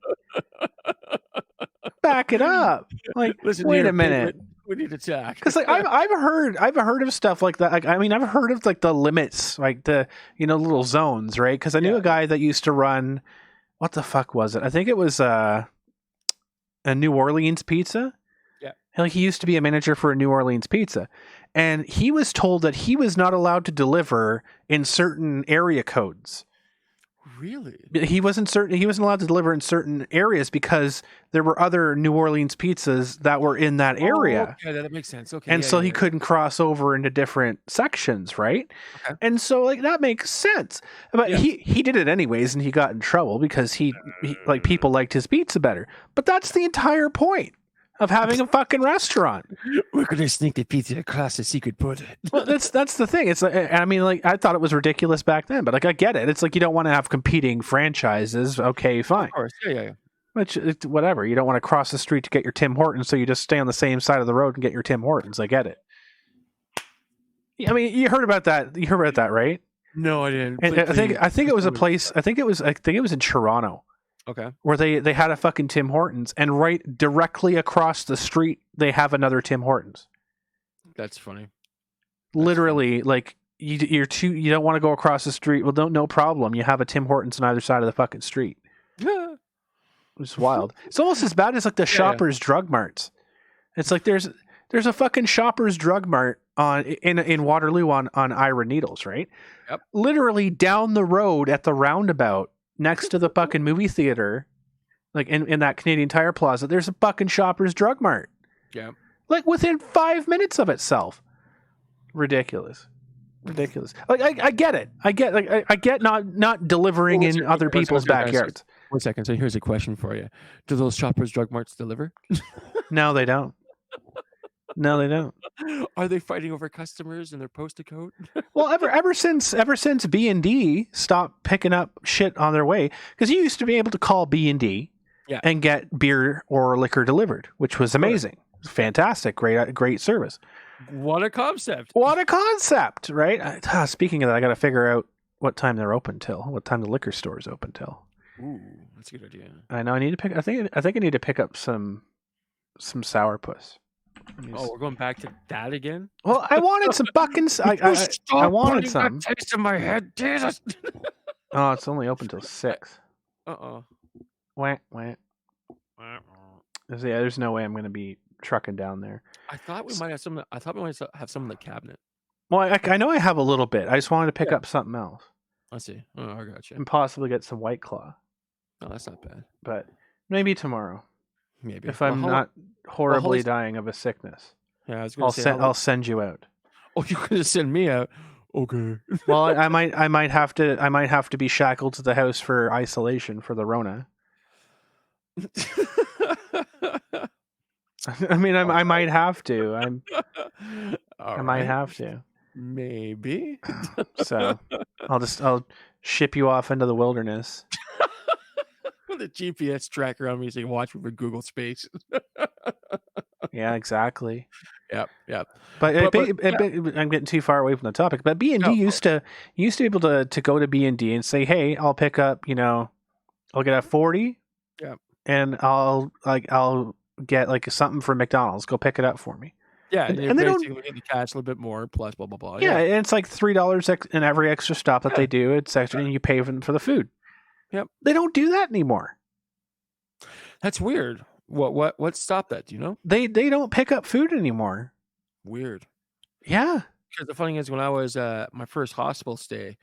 Back it up. Like, listen, wait a minute. We need to talk. Because like I've heard of stuff like that. Like I mean, I've heard of like the limits, like the little zones, right? Because I knew a guy that used to run. What the fuck was it? I think it was a New Orleans pizza. Yeah. Like he used to be a manager for a New Orleans pizza, and he was told that he was not allowed to deliver in certain area codes. Really? He wasn't allowed to deliver in certain areas because there were other New Orleans pizzas that were in that area. Okay, that makes sense. Okay. And so he couldn't cross over into different sections, right? Okay. And so like that makes sense. But he did it anyways and he got in trouble because he like people liked his pizza better. But that's the entire point of having a fucking restaurant. We're gonna sneak the pizza across the secret border. Well, that's the thing. It's like, I mean, like I thought it was ridiculous back then, but like I get it. It's like you don't want to have competing franchises. Okay, fine. Of course, yeah. Which whatever. You don't want to cross the street to get your Tim Hortons, so you just stay on the same side of the road and get your Tim Hortons. I get it. I mean, you heard about that. You heard about that, right? No, I didn't. And I think it was a place. I think it was in Toronto. Okay. Where they had a fucking Tim Hortons, and right directly across the street they have another Tim Hortons. That's funny. Literally, like you don't want to go across the street. Well, no problem. You have a Tim Hortons on either side of the fucking street. Yeah. It's wild. It's almost as bad as like the Shoppers Drug Marts. It's like there's a fucking Shoppers Drug Mart in Waterloo on Ira Needles, right? Yep. Literally down the road at the roundabout next to the fucking movie theater, like in that Canadian Tire Plaza, there's a fucking Shoppers Drug Mart. Yeah. Like within 5 minutes of itself. Ridiculous. Like I get it. I get not delivering in other people's backyards. 1 second. So here's a question for you: do those Shoppers Drug Marts deliver? No, they don't. No, they don't. Are they fighting over customers and their postal code? Well, ever since B&D stopped picking up shit on their way, because you used to be able to call B&D and get beer or liquor delivered, which was amazing. Fantastic, great service. What a concept! Right? Speaking of that, I got to figure out what time they're open till. What time the liquor store is open till. Ooh, that's a good idea. I know. I need to pick. I think I need to pick up some sourpuss. Oh, we're going back to that again? Well, I wanted some fucking. I wanted some. That taste in my head, Jesus. Oh, it's only open till 6. Wah. There's no way I'm going to be trucking down there. I thought we might have some. I thought we might have some in the cabinet. Well, I know I have a little bit. I just wanted to pick up something else. I see. Oh, I got you. And possibly get some White Claw. No, that's not bad. But maybe tomorrow. Maybe if I'm not horribly dying of a sickness. Yeah, I was going to say I'll send you out. Oh, you're going to send me out? Okay. Well, I might have to be shackled to the house for isolation for the Rona. I mean, I might have to. I might have to. Maybe. So I'll ship you off into the wilderness. Put a GPS tracker on me so you can watch me with Google Space. Yeah, exactly. Yep, yep. But Yeah, I'm getting too far away from the topic. But B and D no, of course. used to be able to go to B and D and say, "Hey, I'll pick up. I'll get a 40, Yeah. and I'll get like something from McDonald's. Go pick it up for me." Yeah, And and you're and they don't. basically getting the cash a little bit more plus blah, blah, blah. Yeah, Yeah. and it's like $3 in every extra stop that Yeah, they do. It's extra, and you pay for the food. yep. They don't do that anymore. That's weird. What stopped that, do you know? They don't pick up food anymore. Weird. Yeah. Because the funny is when I was, my first hospital stay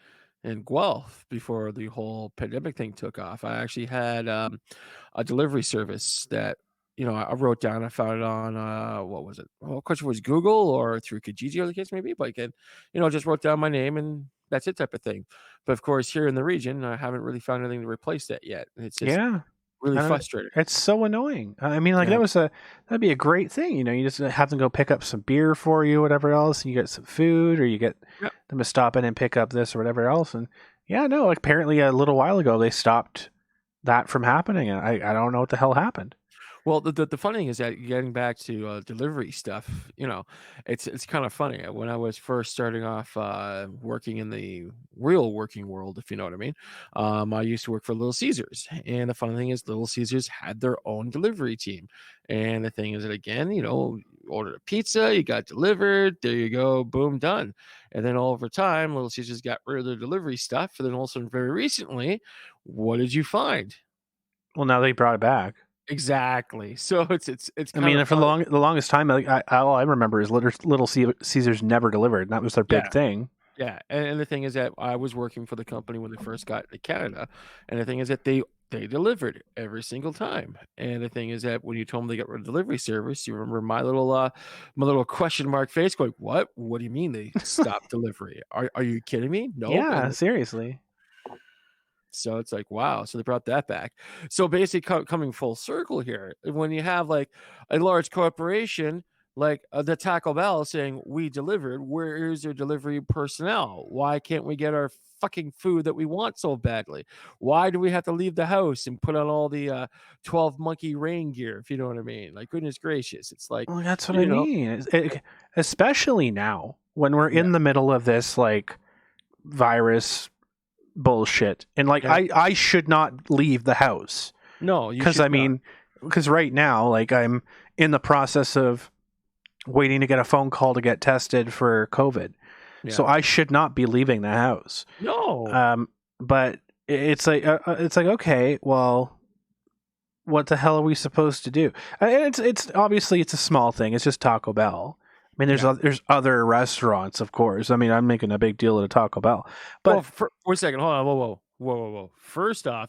in Guelph before the whole pandemic thing took off, I actually had, a delivery service that, I wrote down. I found it on, what was it? Well, of course, it was Google or through Kijiji or the case may be, but again, just wrote down my name and that's it type of thing. But of course, here in the region, I haven't really found anything to replace that yet. And it's just Yeah. really Uh, frustrating. it's so annoying. I mean, like Yeah. that'd be a great thing. You just have them go pick up some beer for you, whatever else, and you get some food, or you get Yep. them to stop in and pick up this or whatever else. And yeah, no, like apparently a little while ago they stopped that from happening, and I don't know what the hell happened. Well, the funny thing is that getting back to, delivery stuff, it's kinda funny. When I was first starting off, working in the real working world, if you know what I mean, I used to work for Little Caesars, and the funny thing is Little Caesars had their own delivery team, and the thing is that, again, you ordered a pizza, you got delivered, there you go, boom, done, and then all over time, Little Caesars got rid of their delivery stuff, and then also very recently, what did you find? Well, now they brought it back. Exactly. So it's I kind mean, of for funny. the longest time, all I remember is Little Caesars never delivered, and that was their big Yeah, thing. yeah, and the thing is that I was working for the company when they first got to Canada, and the thing is that they delivered every single time, and the thing is that when you told them they got rid of delivery service, you remember my little question mark face going, "What? What do you mean they stopped delivery? Are you kidding me? Nope." Yeah, And seriously. so it's like, wow, so they brought that back. So basically coming full circle here, when you have like a large corporation like the Taco Bell saying, "We delivered, where is your delivery personnel? Why can't we get our fucking food that we want so badly? Why do we have to leave the house and put on all the 12 monkey rain gear, if you know what I mean? Like, goodness gracious, it's like, Well, that's what I you know, mean. Especially now when we're yeah, in the middle of this like virus bullshit, and like yeah, I should not leave the house no, you because should I not. mean, because right now like I'm in the process of waiting to get a phone call to get tested for COVID, Yeah, so I should not be leaving the house. no, Um, but it's like okay, well, what the hell are we supposed to do? And it's obviously it's a small thing. It's just Taco Bell. I mean, yeah. there's other restaurants, of course. I mean, I'm making a big deal of Taco Bell, Well, but for 1 second, hold on, whoa. First off,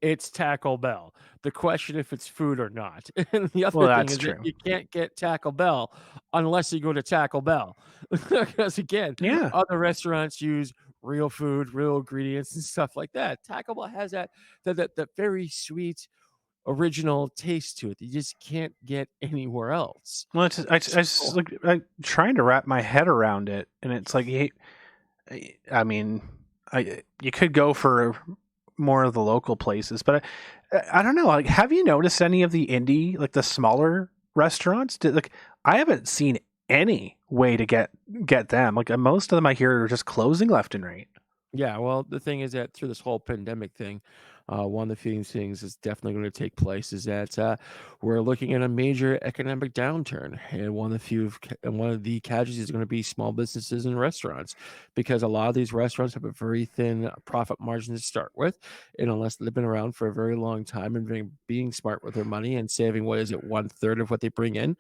it's Taco Bell. The question if it's food or not. And the well, other thing that's is that true. you can't get Taco Bell unless you go to Taco Bell. Because again, Yeah. other restaurants use real food, real ingredients, and stuff like that. Taco Bell has that very sweet original taste to it that you just can't get anywhere else. Well, I just So like I'm trying to wrap my head around it, and it's like, I mean, you could go for more of the local places, but I don't know. Like, have you noticed any of the indie, like the smaller restaurants? Like, I haven't seen any way to get them. Like, most of them I hear are just closing left and right. yeah, well, the thing is that through this whole pandemic thing, one of the few things that's definitely going to take place is that we're looking at a major economic downturn, and one of the casualties is going to be small businesses and restaurants, because a lot of these restaurants have a very thin profit margin to start with, and unless they've been around for a very long time and being smart with their money and saving what is it 1/3 of what they bring in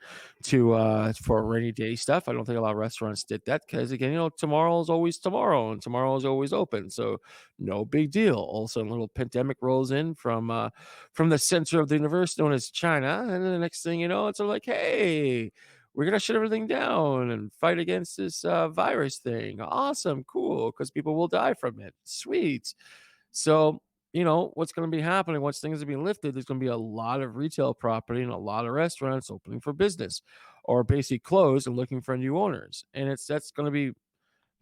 to for rainy day stuff. I don't think a lot of restaurants did that because again, tomorrow is always tomorrow and tomorrow is always open. So no big deal. All of a sudden, a little pandemic rolls in from the center of the universe known as China, and then the next thing you know, it's like, hey, we're gonna shut everything down and fight against this virus thing. Awesome, cool, because people will die from it. Sweet. So, what's going to be happening once things are being lifted? There's going to be a lot of retail property and a lot of restaurants opening for business or basically closed and looking for new owners. And that's going to be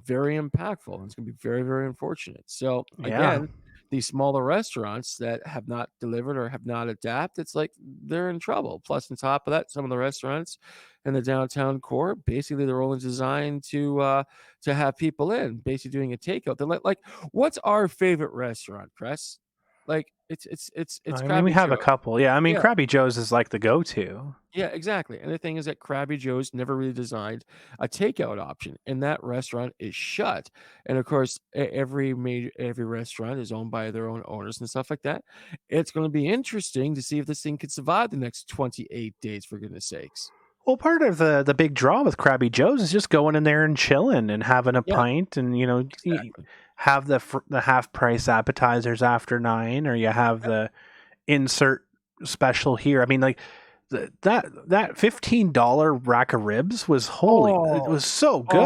very impactful. And it's going to be very, very unfortunate. So, Yeah. again, these smaller restaurants that have not delivered or have not adapted, it's like they're in trouble. Plus, on top of that, some of the restaurants in the downtown core, basically they're only designed to have people in, basically doing a takeout. They're like what's our favorite restaurant, Chris? Like it's I mean, we Krabby have a Joe's. couple. Yeah, I mean, Yeah. Krabby Joe's is like the go-to. Yeah, exactly. And the thing is that Krabby Joe's never really designed a takeout option, and that restaurant is shut. And of course, every restaurant is owned by their own owners and stuff like that. It's going to be interesting to see if this thing can survive the next 28 days, for goodness sakes. Well, part of the big draw with Krabby Joe's is just going in there and chilling and having a Yeah, pint, and exactly. have the half price appetizers after 9, or you have Yep. the insert special here. I mean, like that $15 rack of ribs was holy. It Oh, was so good.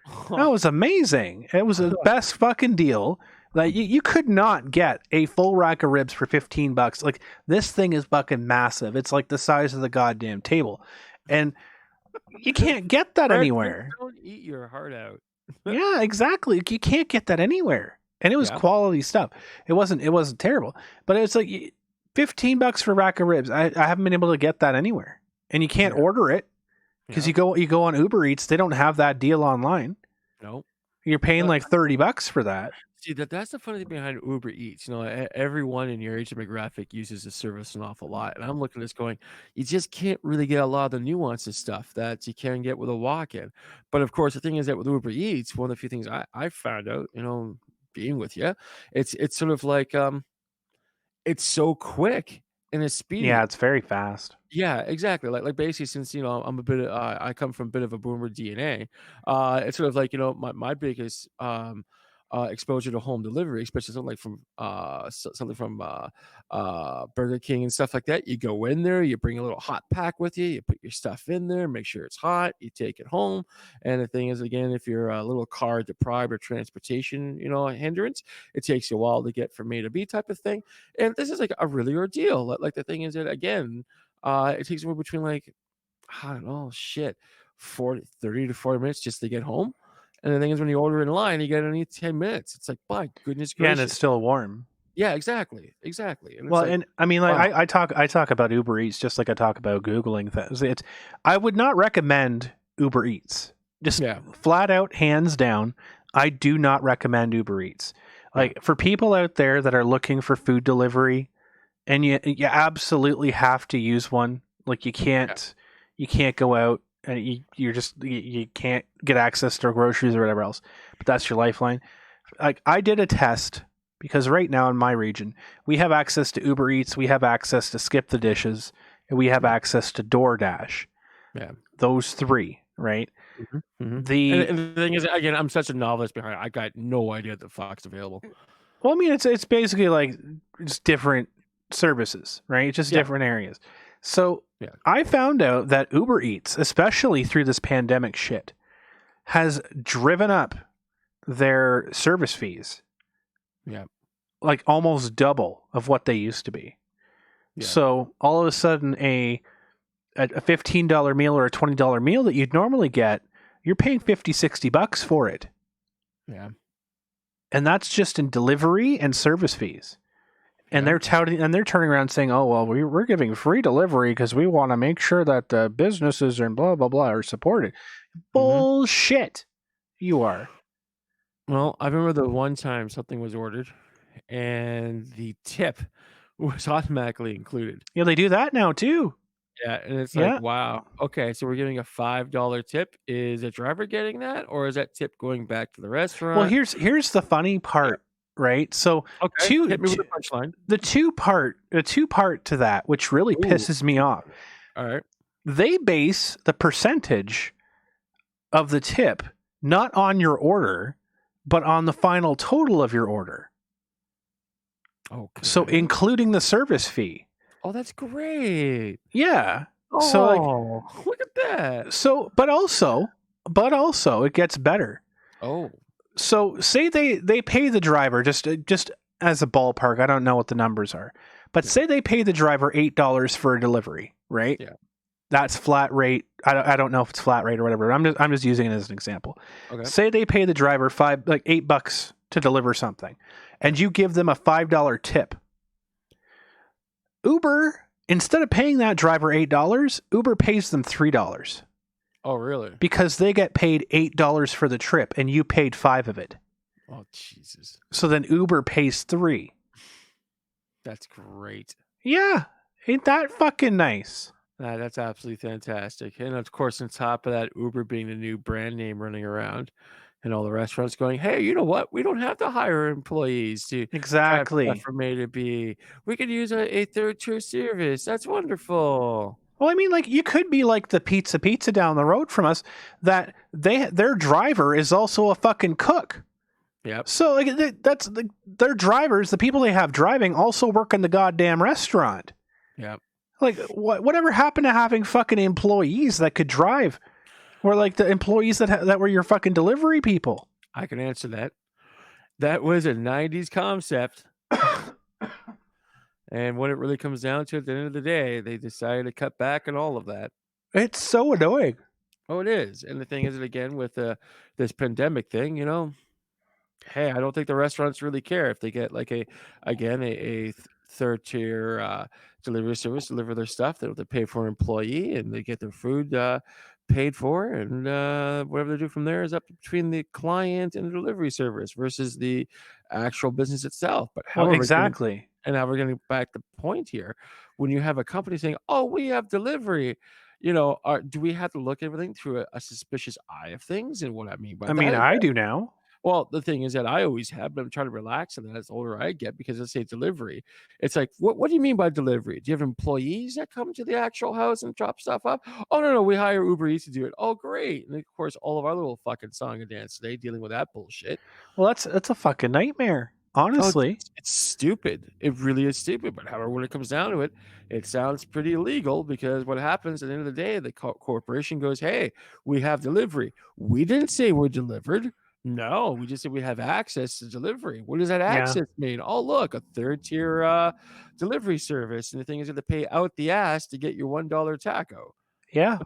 oh, That was amazing. It was the best fucking deal. Like you could not get a full rack of ribs for $15. Like this thing is fucking massive. It's like the size of the goddamn table, and you can't get that Fred, anywhere. don't eat your heart out. Yeah, exactly. You can't get that anywhere, and it was Yeah, quality stuff. It wasn't terrible, but it's like $15 for a rack of ribs. I haven't been able to get that anywhere, and you can't yeah, order it because yeah. you go on Uber Eats. They don't have that deal online. No. You're paying Uh, like $30 for that. See, that's the funny thing behind Uber Eats. Everyone in your age demographic uses the service an awful lot, and I'm looking at this going, you just can't really get a lot of the nuances stuff that you can get with a walk-in. But of course, the thing is that with Uber Eats, one of the few things I found out, being with you, it's sort of like it's so quick and Yeah, expedient. it's very fast. Yeah, exactly. Like basically, since I'm a bit, I come from a bit of a boomer DNA. It's sort of like my biggest exposure to home delivery, especially something like from something from Burger King and stuff like that. You go in there, you bring a little hot pack with you, you put your stuff in there, make sure it's hot, you take it home. And the thing is, again, if you're a little car deprived or transportation, a hindrance, it takes you a while to get from A to B type of thing. And this is like a really ordeal. Like the thing is that again. It takes anywhere between like, I don't know, shit, 30 to 40 minutes just to get home. And the thing is, when you order in line, you get only 10 minutes. It's like, by goodness Yeah, and it's gracious. still warm. Yeah, exactly. Exactly. And it's Well, like, and I mean, like wow. I talk about Uber Eats just like I talk about Googling things. I would not recommend Uber Eats. Just Yeah. flat out, hands down, I do not recommend Uber Eats. Yeah. Like for people out there that are looking for food delivery, and you absolutely have to use one. Like Yeah. you can't go out and you can't get access to groceries or whatever else. But that's your lifeline. Like I did a test because right now in my region we have access to Uber Eats, we have access to Skip the Dishes, and we have Yeah. access to DoorDash. Yeah. Those three, right? And, The and the thing is, again, I'm such a novice behind it. I got no idea that Fox available. Well, I mean, it's basically like it's different services, right? It's just Yeah. different areas. So Yeah. I found out that Uber Eats, especially through this pandemic shit, has driven up their service fees Yeah. like almost double of what they used to be. Yeah. So all of a sudden, a $15 meal or a $20 meal that you'd normally get, you're paying $50-$60 for it, Yeah. and that's just in delivery and service fees. And Yeah. they're touting and they're turning around saying, "Oh well, we're giving free delivery because we want to make sure that the businesses and blah blah blah are supported." hmm Bullshit. You are. Well, I remember the one time something was ordered and the tip was automatically included. Yeah, they do that now too. Yeah, and it's like, Yeah. wow. Okay, so we're giving a $5 tip. Is the driver getting that, or is that tip going back to the Well, restaurant? here's the funny Yeah. part, right? So Okay, two, hit me with two the punchline. the two part to that, which really Ooh, pisses me off. all right. They base the percentage of the tip not on your order, but on the final total of your order. So Okay. including the service fee. Oh, that's great. Yeah. So like Oh, look at that. but also it gets better. Oh, So say they pay the driver just as a ballpark. I don't know what the numbers are, but yeah, say they pay the driver $8 for a delivery, right? yeah. That's flat rate. I don't know if it's flat rate or whatever. I'm just using it as an example. Okay. Say they pay the driver $8 to deliver something, and you give them a $5 tip. Uber, instead of paying that driver $8, Uber pays them $3 Oh, really? because they get paid $8 for the trip and you paid 5 of it. Oh, Jesus. So then Uber pays 3. That's great. Yeah, ain't that fucking nice? That's absolutely fantastic. And of course, on top of that, Uber being the new brand name running around, and all the restaurants going, hey, you know what? We don't have to hire employees to drive stuff Exactly. from A to B. We could use a third tier service. That's wonderful. Well, I mean, like you could be like the pizza down the road from us that their driver is also a fucking cook. Yep. So like that's their drivers, the people they have driving, also work in the goddamn restaurant. Yep. Like whatever happened to having fucking employees that could drive, or like the employees that were your fucking delivery people? I can answer that. That was a 90s concept. And when it really comes down to it, at the end of the day, they decided to cut back on all of that. It's so annoying. Oh, it is. And the thing is, again, with this pandemic thing, hey, I don't think the restaurants really care if they get like a third tier delivery service, deliver their stuff. They don't have to pay for an employee, and they get their food paid for, and whatever they do from there is up between the client and the delivery service versus the actual business itself. But Well, however, exactly. and now we're getting back the point here. When you have a company saying, "Oh, we have delivery," do we have to look at everything through a suspicious eye of things? And what I mean by I mean, that is I do now. well, the thing is that I always have, but I'm trying to relax and then as the older I get, because let's say delivery, it's like, what do you mean by delivery? Do you have employees that come to the actual house and drop stuff up? Oh, no, we hire Uber Eats to do it. Oh, great. And of course, all of our little fucking song and dance today dealing with that bullshit. Well, that's a fucking nightmare. Oh, Honestly. it's stupid. It really is stupid. But however, when it comes down to it, it sounds pretty illegal because what happens at the end of the day, the corporation goes, hey, we have delivery. We didn't say we're delivered. No, we just said we have access to delivery. What does that Yeah. access mean? Oh, look, a third tier delivery service. And the thing is, you have to pay out the ass to get your $1 taco. Yeah.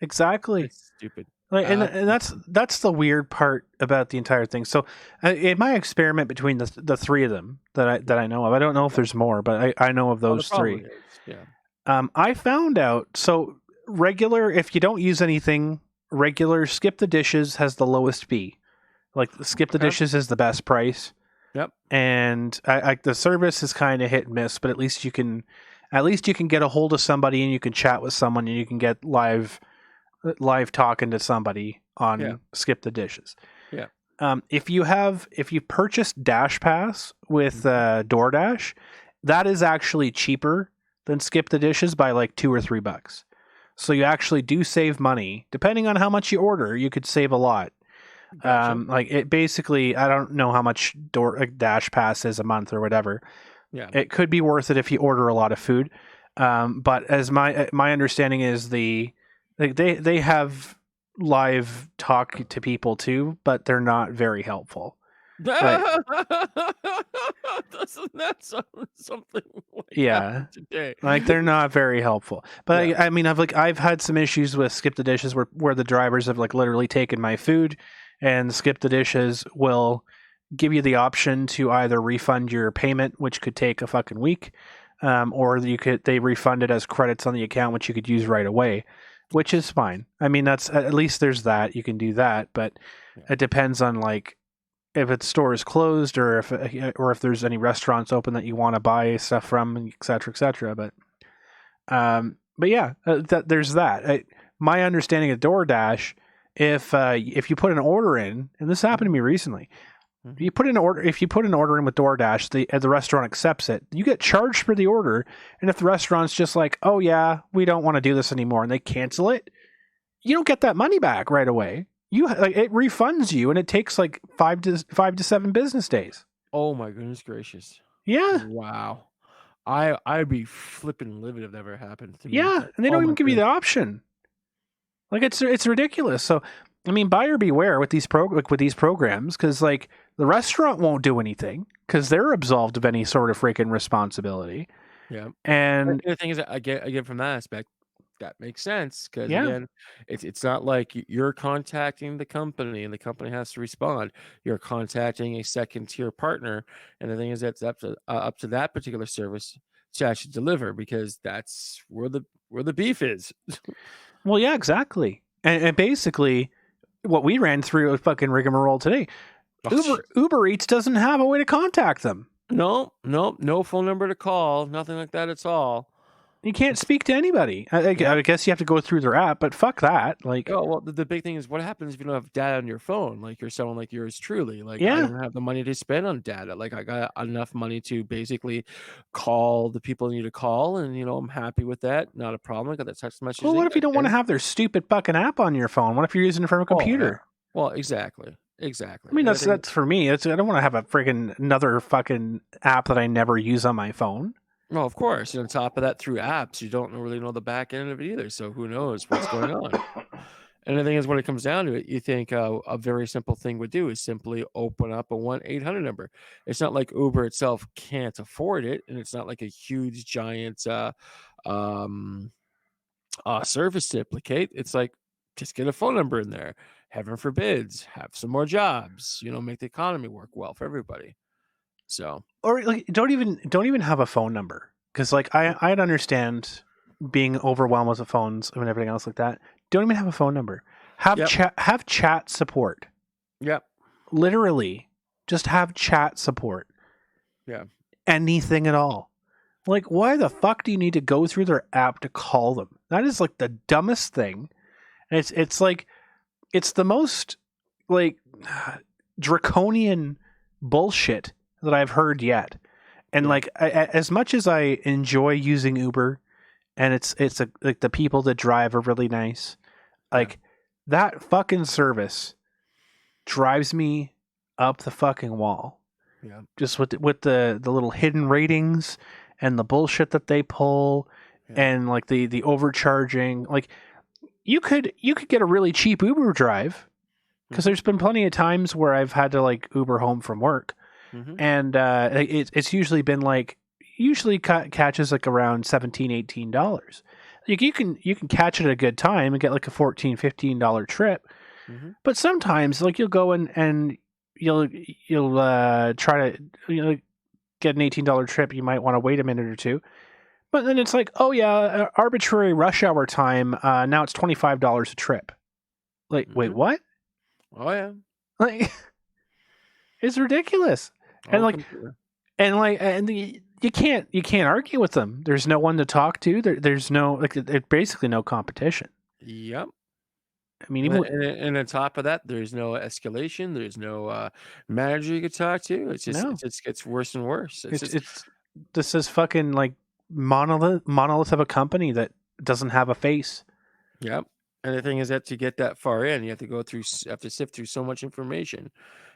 Exactly. It's stupid. Like, and that's the weird part about the entire thing. So, in my experiment between the three of them that I know of, I don't know if there's more, but I know of Oh, the those problem three. is, yeah. I found out so regular if you don't use anything regular, skip the dishes has the lowest fee. Like skip the Okay. dishes is the best price, Yep. and the service is kind of hit and miss, but at least you can get a hold of somebody and you can chat with someone and you can get live talking to somebody on Yeah. skip the dishes. Yeah. If you purchase Dash Pass with DoorDash, that is actually cheaper than skip the dishes by like $2 or $3. So you actually do save money. Depending on how much you order, you could save a lot. Gotcha. Like it basically, I don't know how much Dash Pass is a month or whatever. Yeah. It could be worth it if you order a lot of food. But as my understanding is they have live talk to people too, but they're not very helpful. Doesn't that sound something like Yeah. today? Like they're not very helpful. But Yeah. I mean, I've had some issues with skip the dishes where the drivers have like literally taken my food, and skip the dishes will give you the option to either refund your payment, which could take a fucking week, or they refund it as credits on the account, which you could use right away, which is fine. I mean, that's at least there's that you can do that, but it depends on like if its store is closed or if there's any restaurants open that you want to buy stuff from, et cetera, et cetera. But yeah, there's that. My understanding of DoorDash, if you put an order in, and this happened to me recently, Mhm. if you put an order in with DoorDash, the restaurant accepts it. You get charged for the order, and if the restaurant's just like, oh yeah, we don't want to do this anymore, and they cancel it, you don't get that money back right away. It refunds you, and it takes like 5 to 7 business days. Oh my goodness gracious! Yeah, Wow, I'd be flipping livid if that ever happened to me. yeah, and they Oh don't my even give you the goodness. option. Like it's ridiculous. So, I mean, buyer beware with these programs, because like the restaurant won't do anything because they're absolved of any sort of freaking responsibility. Yeah. And The thing is, that I get from that aspect. That makes sense because Yeah. again, it's not like you're contacting the company and the company has to respond. You're contacting a second tier partner, and the thing is that's up to that particular service to actually deliver because that's where the beef is. Well, yeah, exactly. And basically, what we ran through a fucking rigmarole today. Oh, Uber Eats doesn't have a way to contact them. no, no, no phone number to call, nothing like that at all. You can't speak to anybody. Yeah. I guess you have to go through their app, but fuck that. Like, Oh, well, the big thing is what happens if you don't have data on your phone? Like you're someone like yours truly. Like I yeah. don't have the money to spend on data. Like I got enough money to basically call the people I need to call, and I'm happy with that. Not a problem. I got that text Well, what messaging. if you don't want to have their stupid fucking app on your phone? What if you're using it from a Oh yeah. computer? Well, exactly, I exactly. mean, And I think that's for me. I don't want to have a friggin' another fucking app that I never use on my phone. well, of course. And on top of that, through apps, you don't really know the back end of it either. So who knows what's going on? And the thing is, when it comes down to it, you think a very simple thing would do is simply open up a 1-800 number. It's not like Uber itself can't afford it, and it's not like a huge, giant um, service to implicate. It's like just get a phone number in there. Heaven forbids, have some more jobs. Make the economy work well for everybody. So, Or like, don't even have a phone number because like I'd understand being overwhelmed with the phones and everything else like that. Don't even have a phone number. yep, Have chat support. yep, Literally, just have chat support. yeah. Anything at all. Like, why the fuck do you need to go through their app to call them? That is like the dumbest thing. And it's like it's the most like draconian bullshit that I've heard yet. And Yeah. like as much as I enjoy using Uber, and like the people that drive are really nice, Yeah. like that fucking service drives me up the fucking wall. Yeah. Just with the little hidden ratings and the bullshit that they pull, Yeah. and like the overcharging. Like you could get a really cheap Uber drive because Mhm. there's been plenty of times where I've had to like Uber home from work, Mhm. and it's usually been like catches like around $17-18. Like you can catch it at a good time and get like a $14-15 trip, Mhm. but sometimes like you'll go and you'll try to get an $18 trip. You might want to wait a minute or two, but then it's like, oh yeah, arbitrary rush hour time. Now it's $25 a trip. Like, wait, Mhm. what? Oh yeah. Like, it's ridiculous. And Oh, like, completely. you can't argue with them. There's no one to talk to. There's no like, there's basically no competition. Yep. I mean, And even then with, and on top of that, there's no escalation, there's no, manager you could talk to, it no, just gets worse and worse. It's just it's this is fucking like monolith of a company that doesn't have a face. yep, and the thing is that to get that far in, you have to go through have to sift through so much information,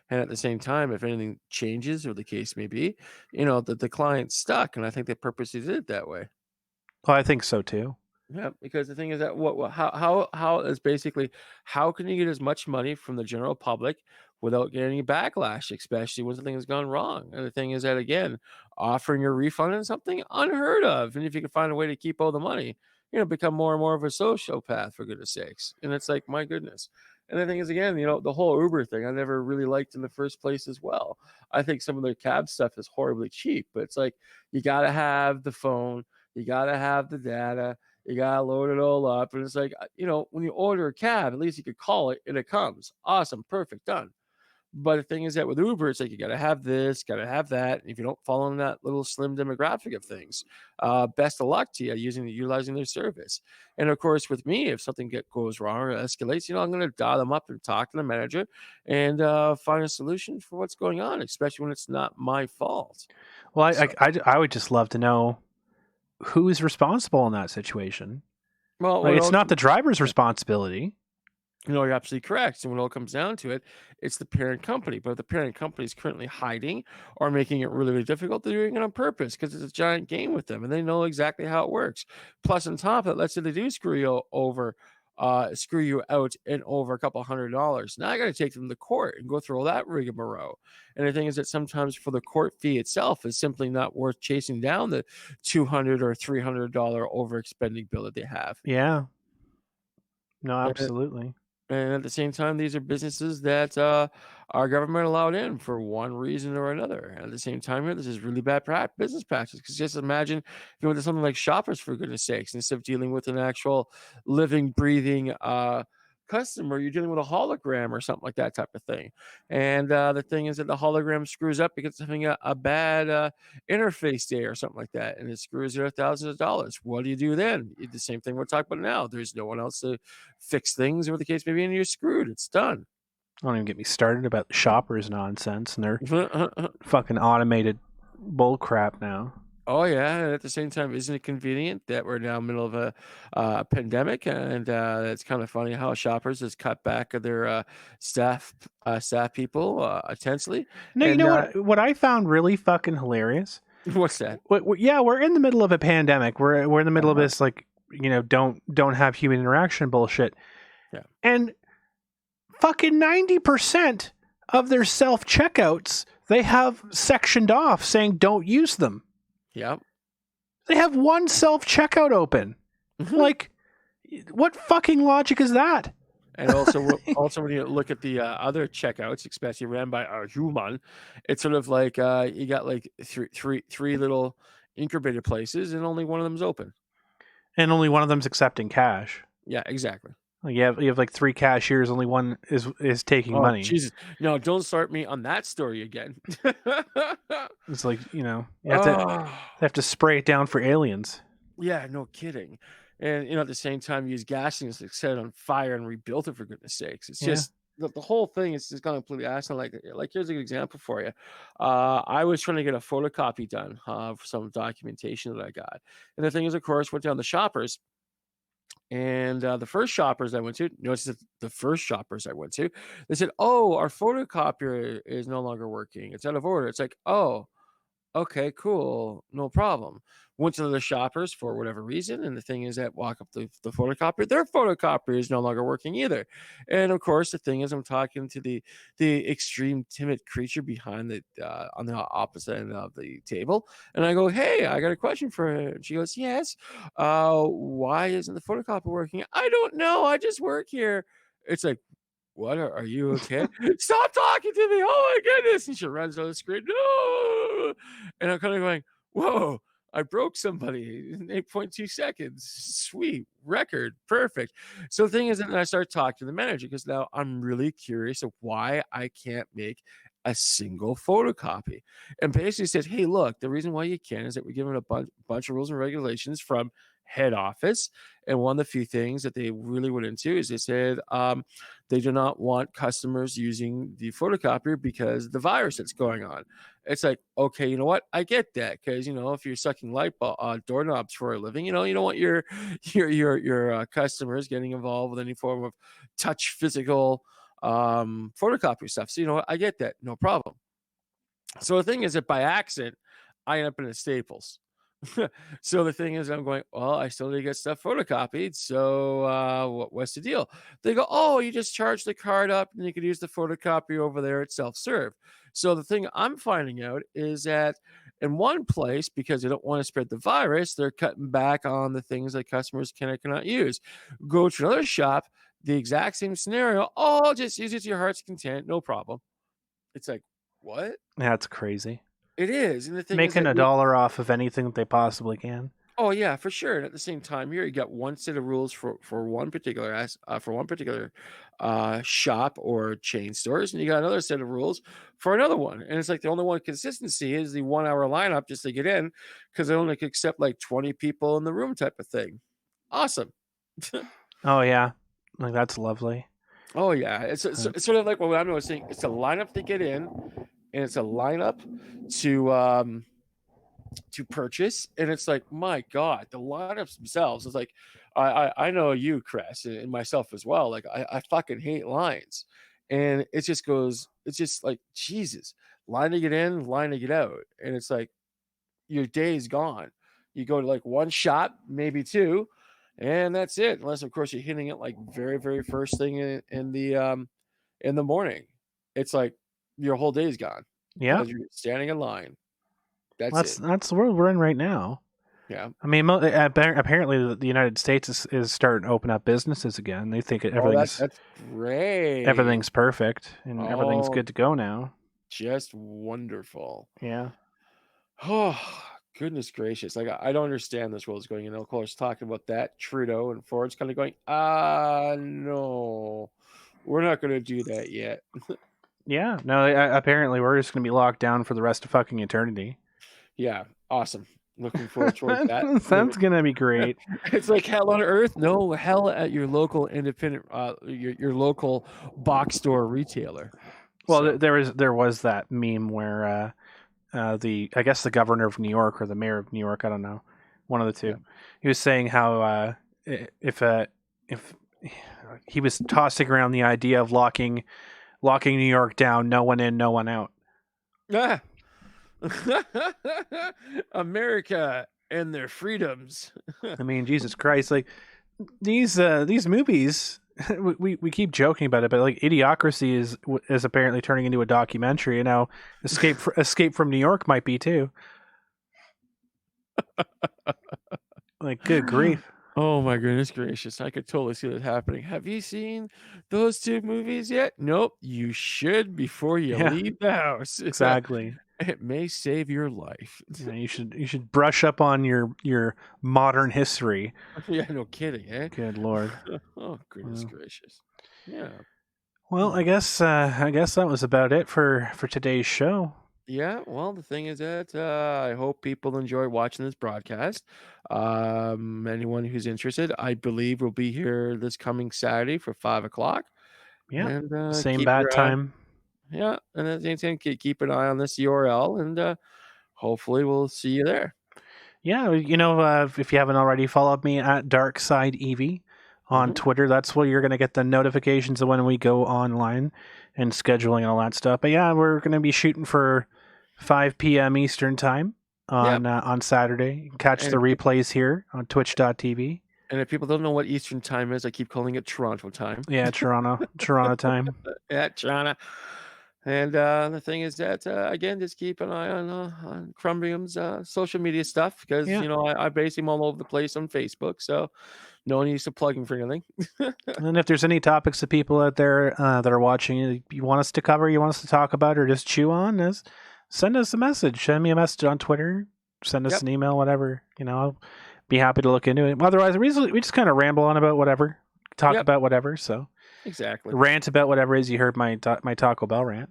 and at the same time, if anything changes or the case may be, the client's stuck, and I think they purposely did it that way. Well, I think so too. Yeah, because the thing is that how is basically how can you get as much money from the general public without getting any backlash, especially when something has gone wrong? And the thing is that again, offering a refund on something unheard of, and if you can find a way to keep all the money, become more and more of a sociopath for goodness sakes. And it's like my goodness. And the thing is again, the whole Uber thing I never really liked in the first place as well. I think some of their cab stuff is horribly cheap, but it's like you got to have the phone, you got to have the data, you gotta load it all up, and it's like, when you order a cab, at least you could call it and it comes. Awesome, perfect, done. But the thing is that with Uber, it's like you gotta have this, gotta have that. And if you don't fall in that little slim demographic of things, best of luck to you utilizing their service. And of course, with me, if something goes wrong or escalates, I'm gonna dial them up and talk to the manager and find a solution for what's going on, especially when it's not my fault. Well, So, I would just love to know who is responsible in that situation. well, Like, it's not the driver's responsibility. You're absolutely correct. So when it all comes down to it, it's the parent company. But if the parent company is currently hiding or making it really, really difficult, they're doing it on purpose because it's a giant game with them and they know exactly how it works. Plus, on top of it, let's say they do screw you over screw you out in over a couple $100. Now I got to take them to court and go through all that rigmarole. And the thing is that sometimes for the court fee itself is simply not worth chasing down the $200 or $300 overexpending bill that they have. Yeah. No, And absolutely. and at the same time, these are businesses that our government allowed in for one reason or another. At the same time, here, this is really bad business practice. Because just imagine if you went to something like Shoppers, for goodness sakes, instead of dealing with an actual living, breathing customer, you're dealing with a hologram or something like that type of thing. And the thing is that the hologram screws up because it's having a bad interface day or something like that, and it screws you out thousands of dollars. What do you do then? The same thing we're talking about now. There's no one else to fix things, or the case may be, and you're screwed. It's done. Don't even get me started about Shoppers nonsense and their fucking automated bull crap now. Oh yeah, and at the same time, isn't it convenient that we're now in the middle of a pandemic, and it's kind of funny how Shoppers has cut back their staff people intensely, No, you and know what I found really fucking hilarious? what's that? Yeah, we're in the middle of a pandemic. We're in the middle of Uh-huh. this, like, don't have human interaction bullshit. Yeah. And fucking 90% of their self checkouts they have sectioned off saying don't use them. Yep. They have one self checkout open. Mhm. Like, what fucking logic is that? And also when you look at the other checkouts, especially ran by a human, it's sort of like you got like three little incubator places, and only one of them's open. And only one of them's accepting cash. Yeah, exactly. Like you have like three cashiers, only one is taking Oh, money. Jesus. No, don't start me on that story again. It's like, you Oh, have to spray it down for aliens. yeah, no kidding. And, at the same time, use gasoline to set it on fire and rebuild it, for goodness sakes. It's Yeah. just the whole thing is just gone completely asinine. Like, here's an example for you. I was trying to get a photocopy done for some documentation that I got. And the thing is, of course, went down the Shoppers. And the first Shoppers I went to, notice that the first Shoppers I went to, they said, "Oh, our photocopier is no longer working. It's out of order." It's like, "Oh, okay, cool, no problem." Went to the Shoppers for whatever reason, and the thing is that walk up the photocopier, their photocopier is no longer working either. And of course, the thing is, I'm talking to the extreme timid creature behind the on the opposite end of the table, and I go, "Hey, I got a question for her." And she goes, "Yes, why isn't the photocopier working?" "I don't know. I just work here." It's like, "What? Are you okay?" "Stop talking to me. Oh my goodness." And she runs on the screen. "No." And I'm kind of going, "Whoa, I broke somebody in 8.2 seconds. Sweet record. Perfect." So the thing is, then I start talking to the manager because now I'm really curious of why I can't make a single photocopy. And basically said, "Hey, look, the reason why you can't is that we're given a bunch of rules and regulations from head office. And one of the few things that they really went into is they said, they do not want customers using the photocopier because of the virus that's going on." It's like, okay, you know what? I get that because if you're sucking doorknobs for a living, you don't want your your customers getting involved with any form of touch physical photocopy stuff. So I get that, no problem. So the thing is that by accident, I end up in a Staples. So the thing is, I'm going, well, I still need to get stuff photocopied. So what's the deal? They go, oh, you just charge the card up and you can use the photocopy over there at self serve. So the thing I'm finding out is that in one place, because they don't want to spread the virus, they're cutting back on the things that customers can or cannot use. Go to another shop, the exact same scenario. Oh, just use it to your heart's content. No problem. It's like, what? That's crazy. It is. And the thing is Making that a dollar off of anything that they possibly can. oh yeah, for sure. And at the same time, here you got one set of rules for one particular shop or chain stores, and you got another set of rules for another one. And it's like the only one consistency is the 1 hour lineup just to get in, because they only could accept like 20 people in the room type of thing. Awesome. Oh yeah, like that's lovely. Oh yeah, it's sort of like what I'm noticing. It's a lineup to get in, and it's a lineup to purchase, and it's like, my god, the lineups themselves is like, I know you, Chris, and myself as well, like I fucking hate lines. And it's just like, Jesus, line to get in, line to get out. And it's like your day is gone. You go to like one shop, maybe two, and that's it. Unless, of course, you're hitting it like very, very first thing in the morning. It's like your whole day's gone Yeah, because you're standing in line. That's that's it. that's the world we're in right now. Yeah. I mean, apparently the United States is starting to open up businesses again. They think Oh, that's great. everything's perfect and everything's Oh, good to go now. just wonderful. Yeah, Oh, goodness gracious. Like, I don't understand this world's going. Of course, talking about that, Trudeau and Ford's kind of going, no, we're not going to do that yet. yeah. No, apparently we're just gonna be locked down for the rest of fucking eternity. Yeah, awesome. Looking forward towards that. That's gonna be great. It's like hell on earth. No, hell at your local independent, your local box store retailer. Well, So, there was that meme where the I guess the governor of New York or the mayor of New York, I don't know, one of the yeah. two. He was saying how if he was tossing around the idea of locking New York down, no one in, no one out. Ah. America and their freedoms. I mean, Jesus Christ, like these movies. We keep joking about it, but like Idiocracy is apparently turning into a documentary, and now Escape from New York might be too. Like, good grief. Oh my goodness gracious. I could totally see that happening. Have you seen those two movies yet? Nope. You should before you Yeah, leave the house. exactly. It may save your life. Yeah, you should brush up on your modern history. Yeah, no kidding, eh? Good lord. Oh goodness Well, gracious. Yeah. well, I guess that was about it for today's show. Yeah, well, the thing is that I hope people enjoy watching this broadcast. Anyone who's interested, I believe, will be here this coming Saturday for 5 o'clock. Yeah, And same keep bad your eye, time. yeah, and at the same time, keep an eye on this URL, and hopefully, we'll see you there. Yeah, if you haven't already, follow me at Darkside Evie on Hmm. Twitter. That's where you're going to get the notifications of when we go online and scheduling and all that stuff. But yeah, we're going to be shooting for 5 p.m. Eastern time Yep. on Saturday. You can catch And the replays here on Twitch.tv. if people don't know what Eastern time is, I keep calling it Toronto time. Yeah, Toronto time. Yeah, Toronto. And the thing is that again, just keep an eye on Crumbrium's social media stuff because Yeah. I base him all over the place on Facebook, so no one needs to plug him for anything. And if there's any topics that people out there that are watching you want us to cover, you want us to talk about, or just chew on, send us a message. Send me a message on Twitter. Send us Yep, an email, whatever. I'll be happy to look into it. Otherwise, we just kind of ramble on about whatever, talk yep, about whatever. So exactly. rant about whatever it is you heard my Taco Bell rant.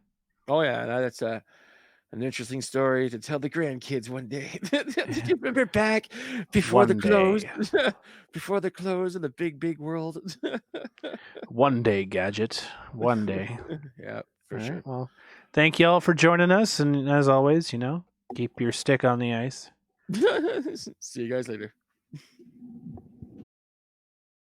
Oh yeah, that's an interesting story to tell the grandkids one day. Did you remember back before the One close, day, before the close of the big, big world? one day, gadget, one day. Yeah, All for right. sure. Well, thank you all for joining us, and as always, keep your stick on the ice. See you guys later.